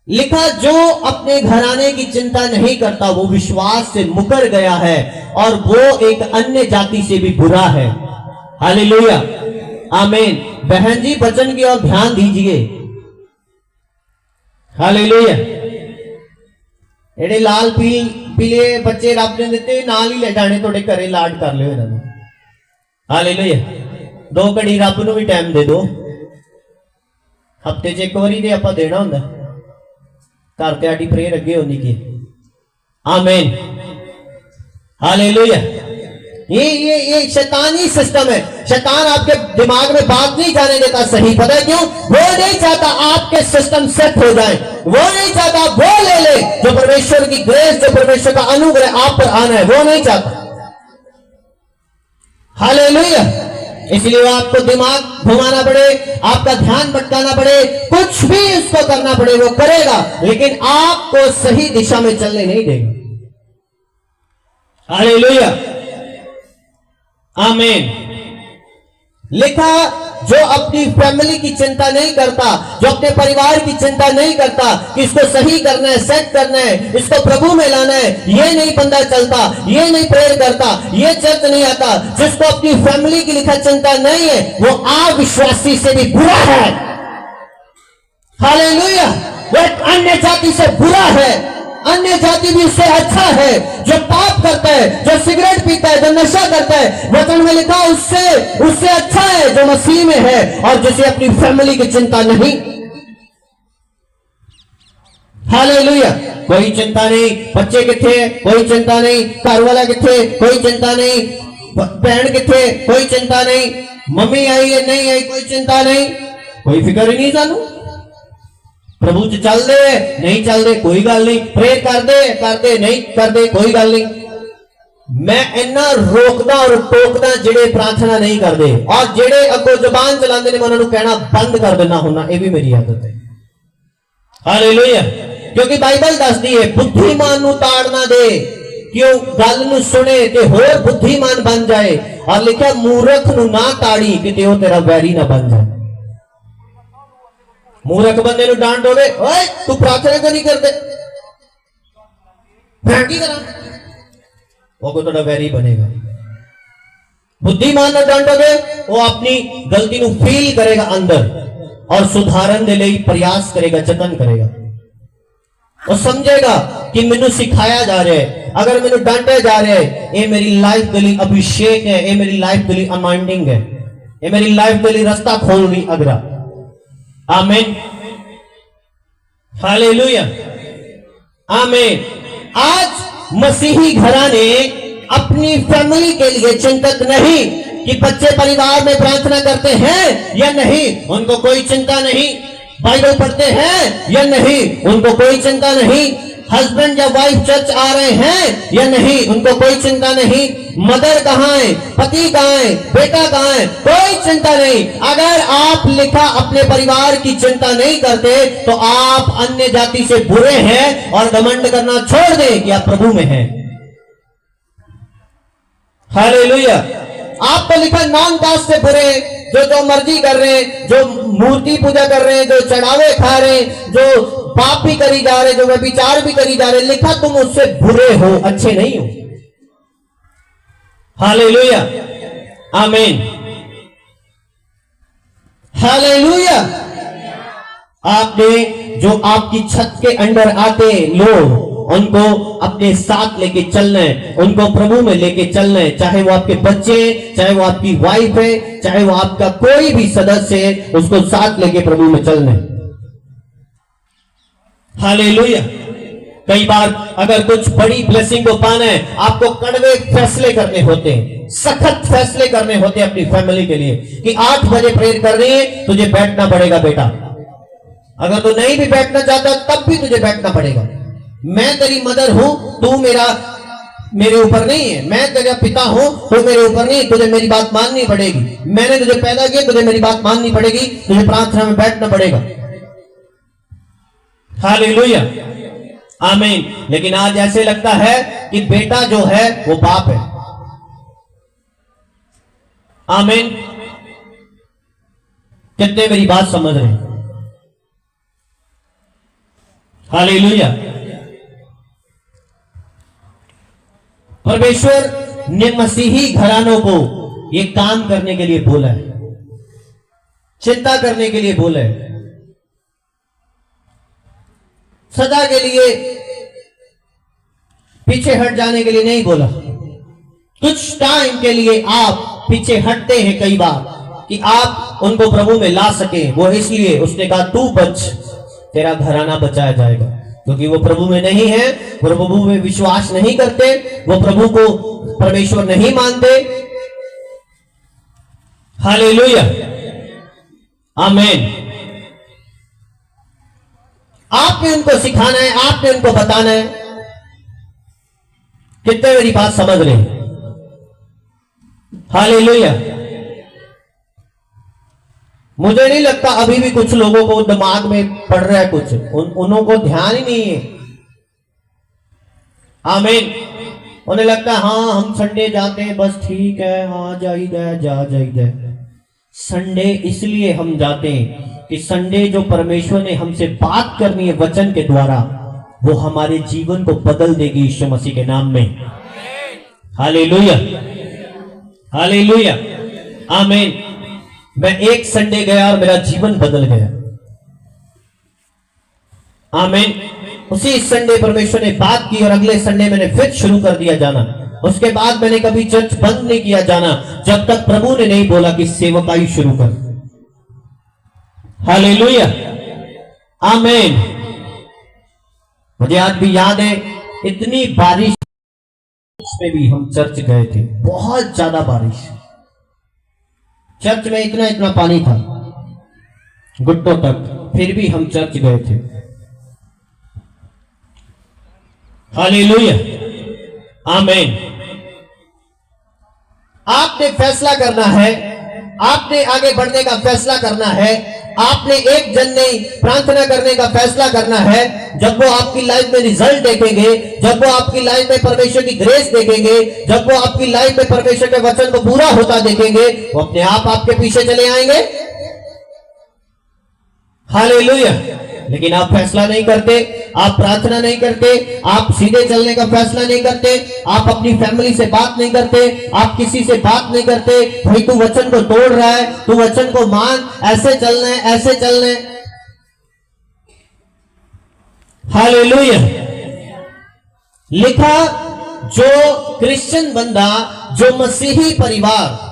लिखा जो अपने घराने की चिंता नहीं करता वो विश्वास से मुकर गया है और वो एक अन्य जाति से भी बुरा है। हालेलुया, आमीन। बहन जी वचन की ओर ध्यान दीजिए। हालेलुया। एड़े लाल पीले बच्चे रब ने दिते नाल ही ले जाने, थोड़े घरे लाड कर लियो इन्हां नूं। हालेलुया। 2 घड़ी रब नूं भी टाइम दे दो। हफ्ते च 1 वारी ते आपां देना हुंदा। घर ते आडी प्रेयर अगे होनी की। आमीन। हालेलुया। ये शैतानी सिस्टम है। शैतान आपके दिमाग में बात नहीं जाने देता सही। पता है क्यों? वो नहीं चाहता आपके सिस्टम सेट हो जाए। वो नहीं चाहता वो ले जो परमेश्वर की ग्रेस, जो परमेश्वर का अनुग्रह आप पर आना है, वो नहीं चाहता। हालेलुया। इसलिए आपको दिमाग घुमाना पड़े, आपका ध्यान भटकाना पड़े, कुछ भी उसको करना पड़े, वो करेगा, लेकिन आपको सही दिशा में चलने नहीं देगा। हालेलुया, आमीन। लिखा जो अपनी फैमिली की चिंता नहीं करता, जो अपने परिवार की चिंता नहीं करता कि इसको सही करना है, सेट करना है, इसको प्रभु में लाना है, ये नहीं बंदा चलता, ये नहीं प्रेयर करता, ये चर्च नहीं आता, जिसको अपनी फैमिली की लिखा चिंता नहीं है, वो अविश्वासी से भी बुरा है। हालेलुया। वो एक अन्य जाति से बुरा है, अन्य जाति भी उससे अच्छा है। जो पाप करता है, जो सिगरेट पीता है, जो नशा करता है, वचन में लिखा उससे अच्छा है जो मसीह में है और जिसे अपनी फैमिली की चिंता नहीं। हालेलुया। कोई चिंता नहीं, बच्चे किथे कोई चिंता नहीं, घरवाला किथे कोई चिंता नहीं, बहन किथे कोई चिंता नहीं, मम्मी आई है नहीं आई कोई चिंता नहीं, कोई फिक्र ही नहीं सानू। प्रभु च चल दे नहीं चल दे कोई गल नहीं, प्रे कर दे नहीं कर दे कोई गल नहीं। मैं इन्ना रोकदा और टोकदा जेड़े प्रार्थना नहीं करते और जेड़े अगो जुबान चलाते ने मैं उन्होंने कहना बंद कर देना होना, ये भी मेरी आदत है। हालेलुया। क्योंकि बाइबल दसदी है बुद्धिमान नू ताड़ ना दे कि वो गल नू सुने ते होर बुद्धिमान बन जाए, और लिखा मूर्ख नू ना ताड़ी कि वो तेरा वैरी ना बन जाए। मूर्ख बंदे नू डांट दोगे, ओए तू प्रार्थना क्यों नहीं करते, मैं की करा, वो को थोड़ा वैरी बनेगा। बुद्धिमान ना डांटोगे, वो अपनी गलती नू फील करेगा अंदर और सुधारन दे लिए प्रयास करेगा, जतन करेगा। वो समझेगा कि मैनू सिखाया जा रहा है, अगर मैनू डांटे जा रहे हैं, ये मेरी लाइफ के लिए अभिषेक है, ये मेरी लाइफ के लिए अनॉइंटिंग है, ये मेरी लाइफ के लिए रास्ता खोल रही अगरा। आमीन। हालेलुया। आमीन। आज मसीही घराने अपनी फैमिली के लिए चिंतित नहीं कि बच्चे परिवार में प्रार्थना करते हैं या नहीं, उनको कोई चिंता नहीं, बाइबल पढ़ते हैं या नहीं, उनको कोई चिंता नहीं, हस्बैंड या वाइफ चर्च आ रहे हैं या नहीं, उनको कोई चिंता नहीं, मदर कहाँ है, पति कहाँ है, बेटा कहाँ है, कोई चिंता नहीं। अगर आप लिखा अपने परिवार की चिंता नहीं करते तो आप अन्य जाति से बुरे हैं और घमंड करना छोड़ दें कि आप प्रभु में हैं। हालेलुया। आप तो लिखा नॉन कास्ट से बुरे, जो मर्जी कर रहे हैं, जो मूर्ति पूजा कर रहे हैं, जो चढ़ावे खा रहे हैं, जो पाप भी करी जा रहे, जो व्यभिचार भी करी जा रहे, लिखा तुम उससे बुरे हो, अच्छे नहीं हो। हालेलुया। आमीन। हालेलुया। आपने जो आपकी छत के अंदर आते लोग, उनको अपने साथ लेके चलना है, उनको प्रभु में लेके चलना है, चाहे वो आपके बच्चे, चाहे वो आपकी वाइफ है, चाहे वो आपका कोई भी सदस्य है, उसको साथ लेके प्रभु में चलना है। हालेलुया। कई बार अगर कुछ बड़ी ब्लेसिंग को पाना है, आपको कड़वे फैसले करने होते हैं, सख्त फैसले करने होते हैं अपनी फैमिली के लिए कि 8 बजे प्रेयर कर रही है, तुझे बैठना पड़ेगा बेटा, अगर तू नहीं भी बैठना चाहता तब भी तुझे बैठना पड़ेगा। मैं तेरी मदर हूं, तू मेरे ऊपर नहीं है, मैं तेरा पिता हूं, तू मेरे ऊपर नहीं, तुझे मेरी बात माननी पड़ेगी, मैंने तुझे पैदा किया, तुझे मेरी बात माननी पड़ेगी, तुझे प्रार्थना में बैठना पड़ेगा। हालेलुया। आमीन। लेकिन आज ऐसे लगता है कि बेटा जो है वो बाप है। आमीन। कितने मेरी बात समझ रहे हैं? हालेलुया। परमेश्वर ने मसीही घरानों को ये काम करने के लिए बोला है, चिंता करने के लिए बोला है, सदा के लिए पीछे हट जाने के लिए नहीं बोला। कुछ टाइम के लिए आप पीछे हटते हैं कई बार कि आप उनको प्रभु में ला सके, वो इसलिए उसने कहा तू बच, तेरा घराना बचाया जाएगा, क्योंकि वो प्रभु में नहीं है, वो प्रभु में विश्वास नहीं करते, वो प्रभु को परमेश्वर नहीं मानते। हालेलुया। आमीन। आपने उनको सिखाना है, आपने उनको बताना है। कितने मेरी बात समझ रहे हैं? हालेलुया। मुझे नहीं लगता अभी भी कुछ लोगों को दिमाग में पड़ रहा है कुछ, उन्हों को ध्यान ही नहीं है। आमीन। उन्हें लगता है हाँ हम संडे जाते हैं बस ठीक है, हाँ जाइए जा जाइए। संडे इसलिए हम जाते हैं कि संडे जो परमेश्वर ने हमसे बात करनी है वचन के द्वारा, वो हमारे जीवन को बदल देगी यीशु मसीह के नाम में। हालेलुया, हालेलुया, आमीन। मैं एक संडे गया और मेरा जीवन बदल गया, आमीन। उसी संडे परमेश्वर ने बात की और अगले संडे मैंने फिर शुरू कर दिया जाना। उसके बाद मैंने कभी चर्च बंद नहीं किया जाना जब तक प्रभु ने नहीं बोला कि सेवकाई शुरू कर। हालेलुया, आमीन। मुझे आज भी याद है, इतनी बारिश में भी हम चर्च गए थे, बहुत ज्यादा बारिश। चर्च में इतना इतना पानी था घुटनों तक, फिर भी हम चर्च गए थे। हालेलुया, आमीन। आपने फैसला करना है, आपने आगे बढ़ने का फैसला करना है, आपने एक जन नहीं प्रार्थना करने का फैसला करना है। जब वो आपकी लाइफ में रिजल्ट देखेंगे, जब वो आपकी लाइफ में परमेश्वर की ग्रेस देखेंगे, जब वो आपकी लाइफ में परमेश्वर के वचन को पूरा होता देखेंगे, वो अपने आप आपके पीछे चले आएंगे। हालेलुया। लेकिन आप फैसला नहीं करते, आप प्रार्थना नहीं करते, आप सीधे चलने का फैसला नहीं करते, आप अपनी फैमिली से बात नहीं करते, आप किसी से बात नहीं करते। भाई तू वचन को तोड़ रहा है, तू वचन को मान, ऐसे चलना है, ऐसे चलना है। हालेलुया। लिखा, जो क्रिश्चियन बंदा, जो मसीही परिवार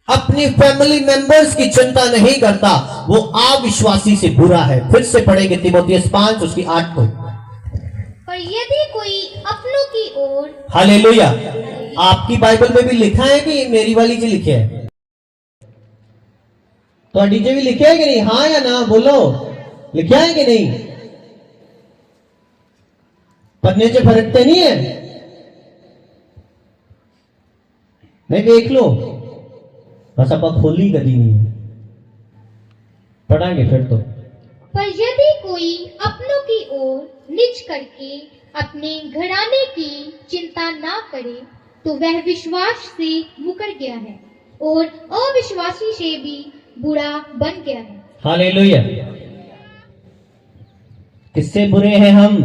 अपनी फैमिली मेंबर्स की चिंता नहीं करता, वो अविश्वासी से बुरा है। फिर से पढ़ेंगे तीमुथियुस 5 उसकी 8 को। पर यदि कोई अपनों की ओर, हालेलुया। आपकी बाइबल में भी लिखा है कि मेरी वाली जी लिखे है? तो डीजे भी लिखे है कि नहीं? हाँ या ना बोलो, लिखा है कि नहीं? पढ़ने से फरकते नहीं है? नहीं देख लो, बस आप खोली कभी नहीं है, पढ़ाएंगे फिर तो। पर यदि कोई अपनों की ओर निज करके अपने घराने की चिंता ना करे, तो वह विश्वास से मुकर गया है और अविश्वासी से भी बुरा बन गया है। हालेलुया। किससे बुरे हैं हम?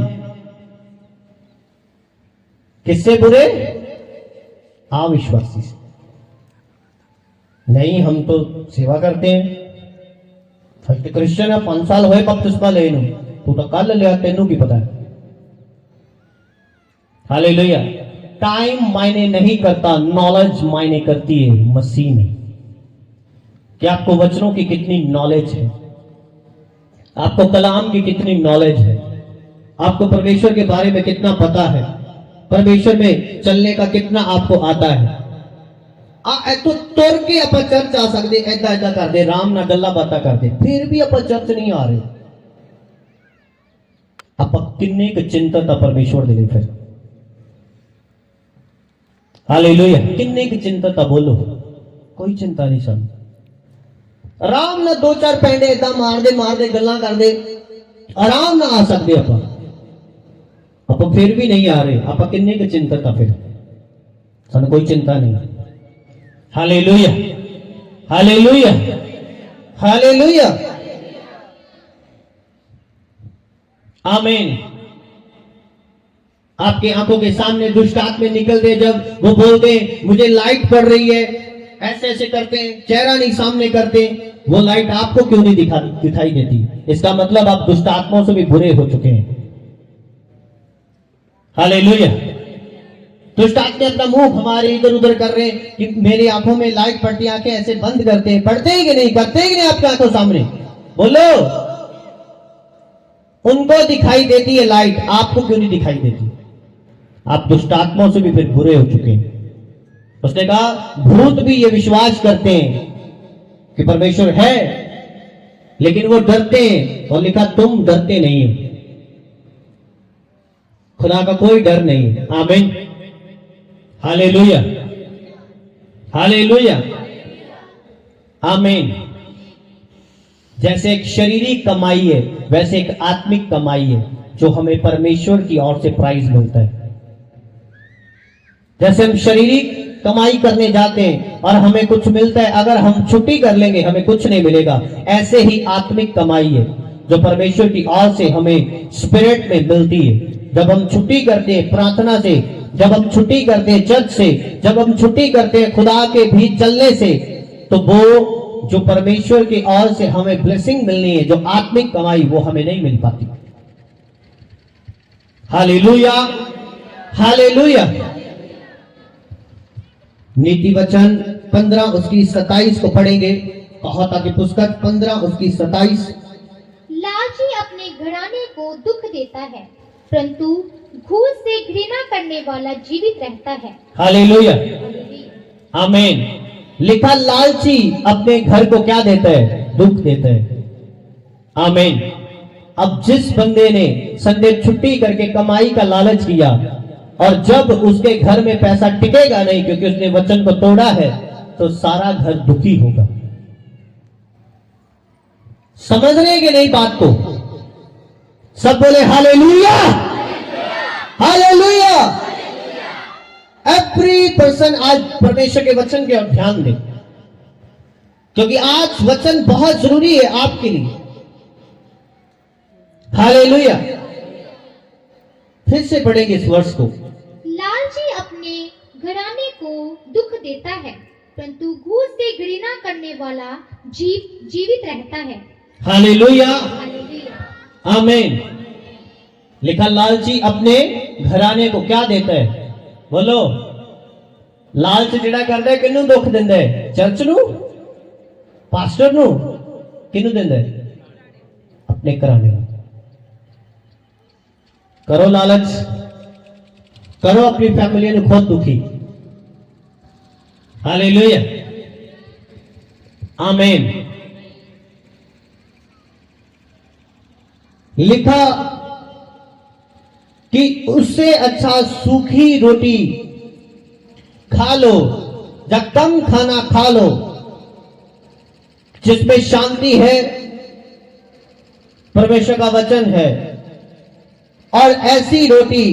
किससे बुरे? अविश्वासी से। नहीं, हम तो सेवा करते हैं, फर्स्ट क्रिश्चियन है, 5 साल हुए बपतिस्मा लेनु, तू तो कल लिया, तेनू की पता है। हालेलुया। टाइम मायने नहीं करता, नॉलेज मायने करती है मसीह में। कि आपको वचनों की कितनी नॉलेज है, आपको कलाम की कितनी नॉलेज है, आपको परमेश्वर के बारे में कितना पता है, परमेश्वर में चलने का कितना आपको आता है। तो तुर के आप चर्च आ सकते, ऐदा ऐदा करते, राम ना गल्ला बातें करते, फिर भी आप चर्च नहीं आ रहे। आप किन्ने क चिंता परमेश्वर दे फिर। हालेलुया। किन्ने की चिंता बोलो, कोई चिंता नहीं। सब आराम ना 2-4 पैंडे ऐदा मार दे गल्ला कर दे, आराम ना आ सकते। आप फिर भी नहीं आ रहे, आप किन्ने की चिंता फिर? सन कोई चिंता नहीं। हालेलुया, हालेलुया, हालेलुया, आमीन। आपके आंखों के सामने दुष्ट आत्मा निकलते, जब वो बोलते मुझे लाइट पड़ रही है, ऐसे ऐसे करते हैं, चेहरा नहीं सामने करते, वो लाइट आपको क्यों नहीं दिखाई देती? इसका मतलब आप दुष्ट आत्माओं से भी बुरे हो चुके हैं। हालेलुया। दुष्ट आत्मा अपना मुंह हमारे इधर उधर कर रहे हैं कि मेरी आंखों में लाइट पड़ती, आंखें ऐसे बंद करते हैं। पढ़ते हैं कि नहीं? करते हैं कि नहीं? आपकी आंखों सामने बोलो। उनको दिखाई देती है लाइट, आपको क्यों नहीं दिखाई देती? आप दुष्ट आत्माओं से भी फिर बुरे हो चुके हैं। उसने कहा भूत भी ये विश्वास करते हैं कि परमेश्वर है, लेकिन वो डरते हैं। और लिखा तुम डरते नहीं हो, खुदा का कोई डर नहीं है। आमीन, हालेलुया, हालेलुया, आमीन। जैसे एक शारीरिक कमाई है, वैसे एक आत्मिक कमाई है जो हमें परमेश्वर की ओर से प्राइज मिलता है। जैसे हम शारीरिक कमाई करने जाते हैं और हमें कुछ मिलता है, अगर हम छुट्टी कर लेंगे हमें कुछ नहीं मिलेगा। ऐसे ही आत्मिक कमाई है जो परमेश्वर की ओर से हमें स्पिरिट में मिलती है। जब हम छुट्टी करते हैं प्रार्थना से, जब हम छुट्टी करते हैं चर्च से, जब हम छुट्टी करते हैं खुदा के भी चलने से, तो वो जो परमेश्वर की ओर से हमें ब्लेसिंग मिलनी है, जो आत्मिक कमाई, वो हमें नहीं मिल पाती। Hallelujah, hallelujah. नीति वचन 15 उसकी 27 को पढ़ेंगे। कहा था कि पुस्तक 15 उसकी 27। लालची अपने घराने को दुख देता है, परंतु घूस से घृणा करने वाला जीवित रहता है। हालेलुया, आमीन। लिखा लालची अपने घर को क्या देता है? दुख देता है। आमीन। अब जिस बंदे ने संडे छुट्टी करके कमाई का लालच किया और जब उसके घर में पैसा टिकेगा नहीं क्योंकि उसने वचन को तोड़ा है, तो सारा घर दुखी होगा। समझ रहे कि नहीं बात को? सब बोले हालेलुया, हालेलुया। एवरी पर्सन आज परमेश्वर के वचन के ओर ध्यान दे, क्योंकि आज वचन बहुत जरूरी है आपके लिए। हालेलुया। फिर से पढ़ेंगे इस वर्ष को। लालची अपने घराने को दुख देता है, परंतु घूस से घृणा करने वाला जीवित रहता है। Hallelujah, hallelujah. आमीन। लिखा लालची अपने घराने को क्या देता है? बोलो, लालच जेड़ा करता है किन्नू दुख दिंदा है? चर्च नू, पास्टर नू, किन्नू दिंदा है? अपने घराने को। करो लालच, करो अपनी फैमिली ने खुद दुखी। हालेलुया, आमीन। लिखा कि उससे अच्छा सूखी रोटी खा लो या कम खाना खा लो जिसमें शांति है, परमेश्वर का वचन है, और ऐसी रोटी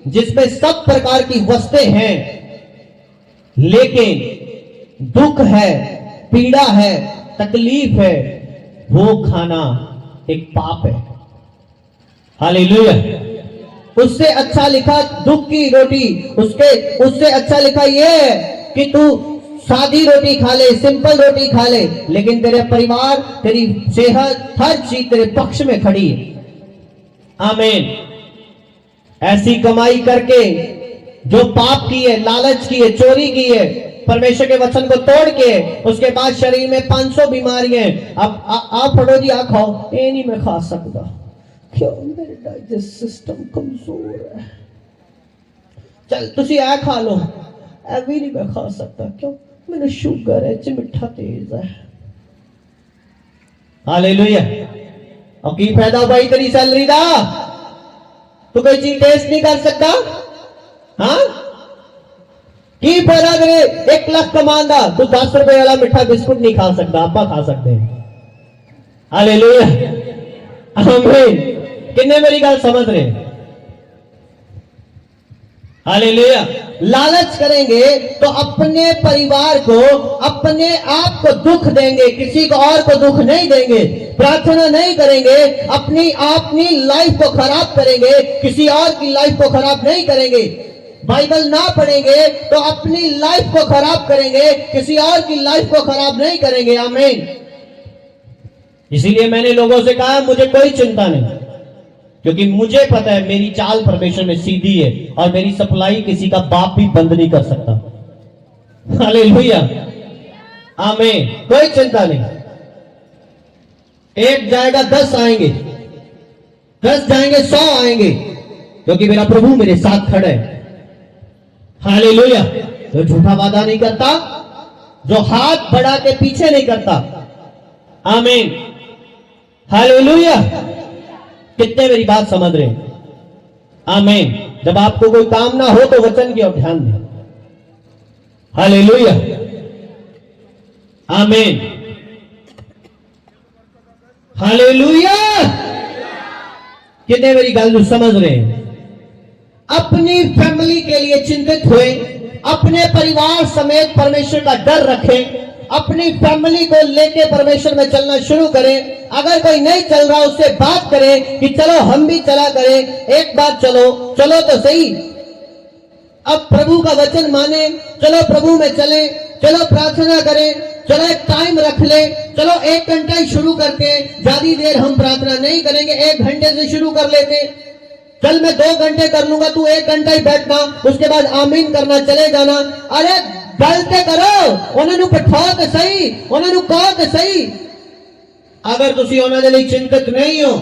जिसमें सब प्रकार की वस्तुएं हैं लेकिन दुख है, पीड़ा है, तकलीफ है, वो खाना एक पाप है। हालेलुया। उससे अच्छा लिखा दुख की रोटी, उससे अच्छा लिखा यह है कि तू सादी रोटी खा ले, सिंपल रोटी खा ले, लेकिन तेरे परिवार, तेरी सेहत, हर चीज तेरे पक्ष में खड़ी है। आमीन। ऐसी कमाई करके जो पाप की है, लालच की है, चोरी की है, परमेश्वर के वचन को तोड़ के, उसके बाद शरीर में 500 बीमारियां। अब आप पढ़ो जी, आ खाओ, ये नहीं मैं खा सकता, क्यों? मेरे डाइजेस्ट सिस्टम कमजोर है। चल तुसी आ खा लो, ऐ भी नहीं मैं खा सकता, क्यों? मेरे शुगर है, मिठा तेज है। हालेलुया। और की फायदा भाई तेरी सैलरी दा? तू कोई चीज टेस्ट नहीं कर सकता? हाँ, की फायदा तेरे 1 लाख कमांदा, तू 10 रुपए वाला मिठा बिस्कुट नहीं खा सकता, आपा खा सकते हैं। हालेलुया, आमीन। कितने मेरी गल समझ रहे? हालेलुया। लालच करेंगे तो अपने परिवार को, अपने आप को दुख देंगे, किसी को और को दुख नहीं देंगे। प्रार्थना नहीं करेंगे, अपनी लाइफ को खराब करेंगे, किसी और की लाइफ को खराब नहीं करेंगे। बाइबल ना पढ़ेंगे तो अपनी लाइफ को खराब करेंगे, किसी और की लाइफ को खराब नहीं करेंगे। आमीन। इसीलिए मैंने लोगों से कहा मुझे कोई चिंता नहीं, क्योंकि मुझे पता है मेरी चाल परमेश्वर में सीधी है और मेरी सप्लाई किसी का बाप भी बंद नहीं कर सकता। हालेलुया, आमीन। कोई चिंता नहीं। 1 जाएगा 10 आएंगे, 10 जाएंगे 100 आएंगे, क्योंकि मेरा प्रभु मेरे साथ खड़ा है। हालेलुया। जो झूठा वादा नहीं करता, जो हाथ बढ़ा के पीछे नहीं करता। आमीन। हालेलुया। कितने मेरी बात समझ रहे हैं? आमीन। जब आपको कोई काम ना हो तो वचन की ओर ध्यान दें। हालेलुया, आमीन। हालेलुया। कितने मेरी गल समझ रहे हैं? अपनी फैमिली के लिए चिंतित हुए, अपने परिवार समेत परमेश्वर का डर रखें, अपनी फैमिली को लेके परमेश्वर में चलना शुरू करें। अगर कोई नहीं चल रहा उससे बात करें कि चलो हम भी चला करें, एक बार चलो तो सही। अब प्रभु का वचन माने, चलो प्रभु में चले, चलो प्रार्थना करें, चलो एक टाइम रख ले, चलो 1 घंटा ही शुरू करते हैं, ज्यादा देर हम प्रार्थना नहीं करेंगे, 1 घंटे से शुरू कर लेते। चल मैं 2 घंटे कर लूंगा, तू 1 घंटा ही बैठना, उसके बाद आमीन करना, चले जाना। अरे गलते करो, उन्होंने बिठाओ तो सही, उन्होंने कहो तो सही। अगर तुसी उन्होंने लिए चिंतित नहीं हो,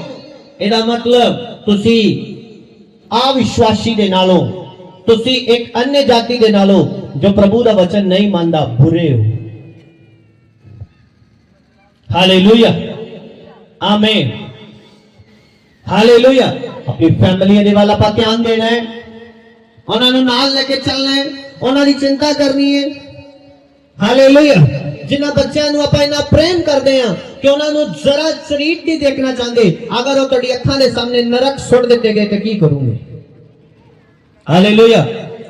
ਇਹਦਾ मतलब तुसी अविश्वासी दे नालों, तुसी एक अन्य जाति दे नालों जो प्रभु दा वचन नहीं मानदा बुरे हो। हालेलुया, आमीन, हालेलुया। अपनी फैमिली दे वाला पा ध्यान देना है, उन्होंने नाल लेके चलना है, उन्होंने चिंता करनी है। हालेलुया। जिन्हां बच्चों नूं आपां इन्ना प्रेम करते हैं कि उन्होंने जरा शरीर नहीं देखना चाहते, अगर वो तुहाडी अखां दे सामने नरक सुट दिते गए तो की करोगे? हालेलुया।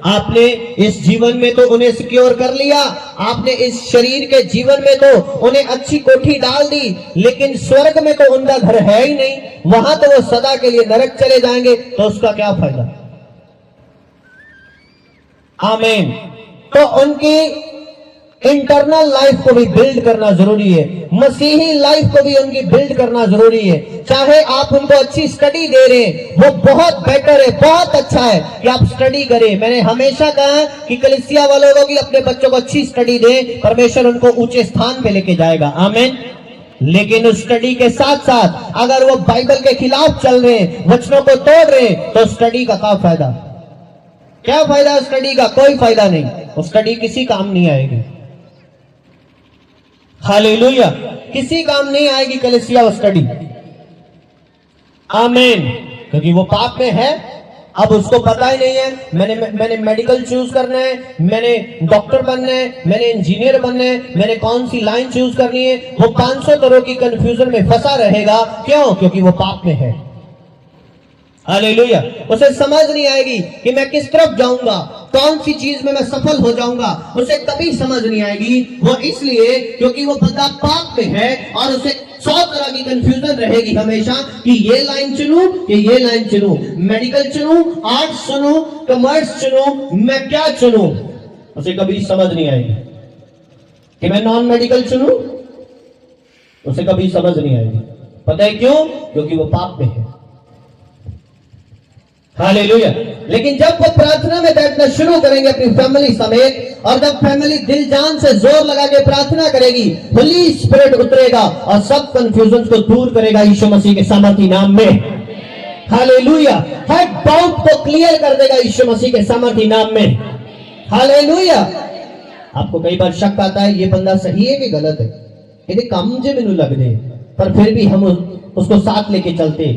आपने इस जीवन में तो उन्हें सिक्योर कर लिया, आपने इस शरीर के जीवन में तो उन्हें अच्छी कोठी डाल दी, लेकिन स्वर्ग में तो उनका घर है ही नहीं, वहां तो वो सदा के लिए नरक चले जाएंगे, तो उसका क्या फायदा? आमीन। तो उनकी इंटरनल लाइफ को भी बिल्ड करना जरूरी है, मसीही लाइफ को भी उनकी बिल्ड करना जरूरी है। चाहे आप उनको अच्छी स्टडी दे रहे हैं, वो बहुत बेटर है, बहुत अच्छा है कि आप स्टडी करें। मैंने हमेशा कहा कि कलीसिया वालों को कि अपने बच्चों को अच्छी स्टडी दें, परमेश्वर उनको ऊंचे स्थान पे लेके जाएगा। आमीन। लेकिन उस स्टडी के साथ साथ अगर वो बाइबल के खिलाफ चल रहे हैं, वचनों को तोड़ रहे हैं, तो स्टडी का क्या फायदा? क्या फायदा स्टडी का? कोई फायदा नहीं, वो स्टडी किसी काम नहीं आएगी। हालेलुया। किसी काम नहीं आएगी कलीसिया स्टडी। आमीन। क्योंकि वो पाप में है, अब उसको पता ही नहीं है मैंने मेडिकल चूज करना है, मैंने डॉक्टर बनना है, मैंने इंजीनियर बनना है, मैंने कौन सी लाइन चूज करनी है। वो 500 तरह की कंफ्यूजन में फंसा रहेगा। क्यों? क्योंकि वो पाप में है। हालेलुया। उसे समझ नहीं आएगी कि मैं किस तरफ जाऊंगा, कौन सी चीज में मैं सफल हो जाऊंगा, उसे कभी समझ नहीं आएगी। वो इसलिए क्योंकि वो बंदा पाप में है और उसे 100 तरह की कंफ्यूजन रहेगी हमेशा कि ये लाइन चुनूं कि ये लाइन चुनूं, मेडिकल चुनूं, आर्ट्स चुनूं, कॉमर्स चुनूं, मैं क्या चुनूं? उसे कभी समझ नहीं आएगी कि मैं नॉन मेडिकल चुनूं, उसे कभी समझ नहीं आएगी। पता है क्यों? क्योंकि वो पाप में है। हालेलुया। लेकिन जब वो प्रार्थना में बैठना शुरू करेंगे अपनी फैमिली समेत, और जब फैमिली दिल जान से जोर लगा के प्रार्थना करेगी, होली स्पिरिट उतरेगा और सब कंफ्यूजन को दूर करेगा यीशु मसीह के सामर्थी नाम में। हालेलुया। हर डाउट को क्लियर कर देगा यीशु मसीह के सामर्थी नाम में। हालेलुया। आपको कई बार शक आता है ये बंदा सही है कि गलत है, ये काम जे मैनू लग दे, पर फिर भी हम उसको साथ लेके चलते।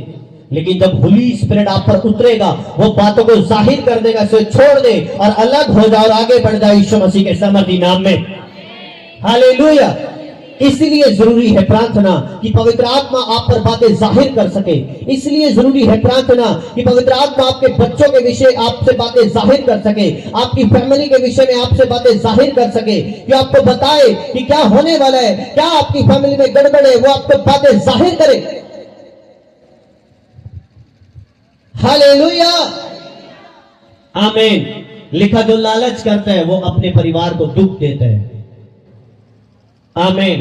लेकिन जब होली स्पिरिट आप पर उतरेगा, वो बातों को जाहिर कर देगा, इसे छोड़ दे और अलग हो जाओ और आगे बढ़ जाओ यीशु मसीह के सामर्थी नाम में। हालेलुया। इसलिए जरूरी है प्रार्थना कि पवित्र आत्मा आप पर बातें जाहिर कर सके। इसलिए जरूरी है प्रार्थना कि पवित्र आत्मा आपके बच्चों के विषय आपसे बातें जाहिर कर सके, आपकी फैमिली के विषय में आपसे बातें जाहिर कर सके, कि आपको बताए कि क्या होने वाला है, क्या आपकी फैमिली में गड़बड़ है, वो आपको बातें जाहिर करे। हालेलुया। आमीन। लिखा जो लालच करता है वो अपने परिवार को दुख देता है। आमीन।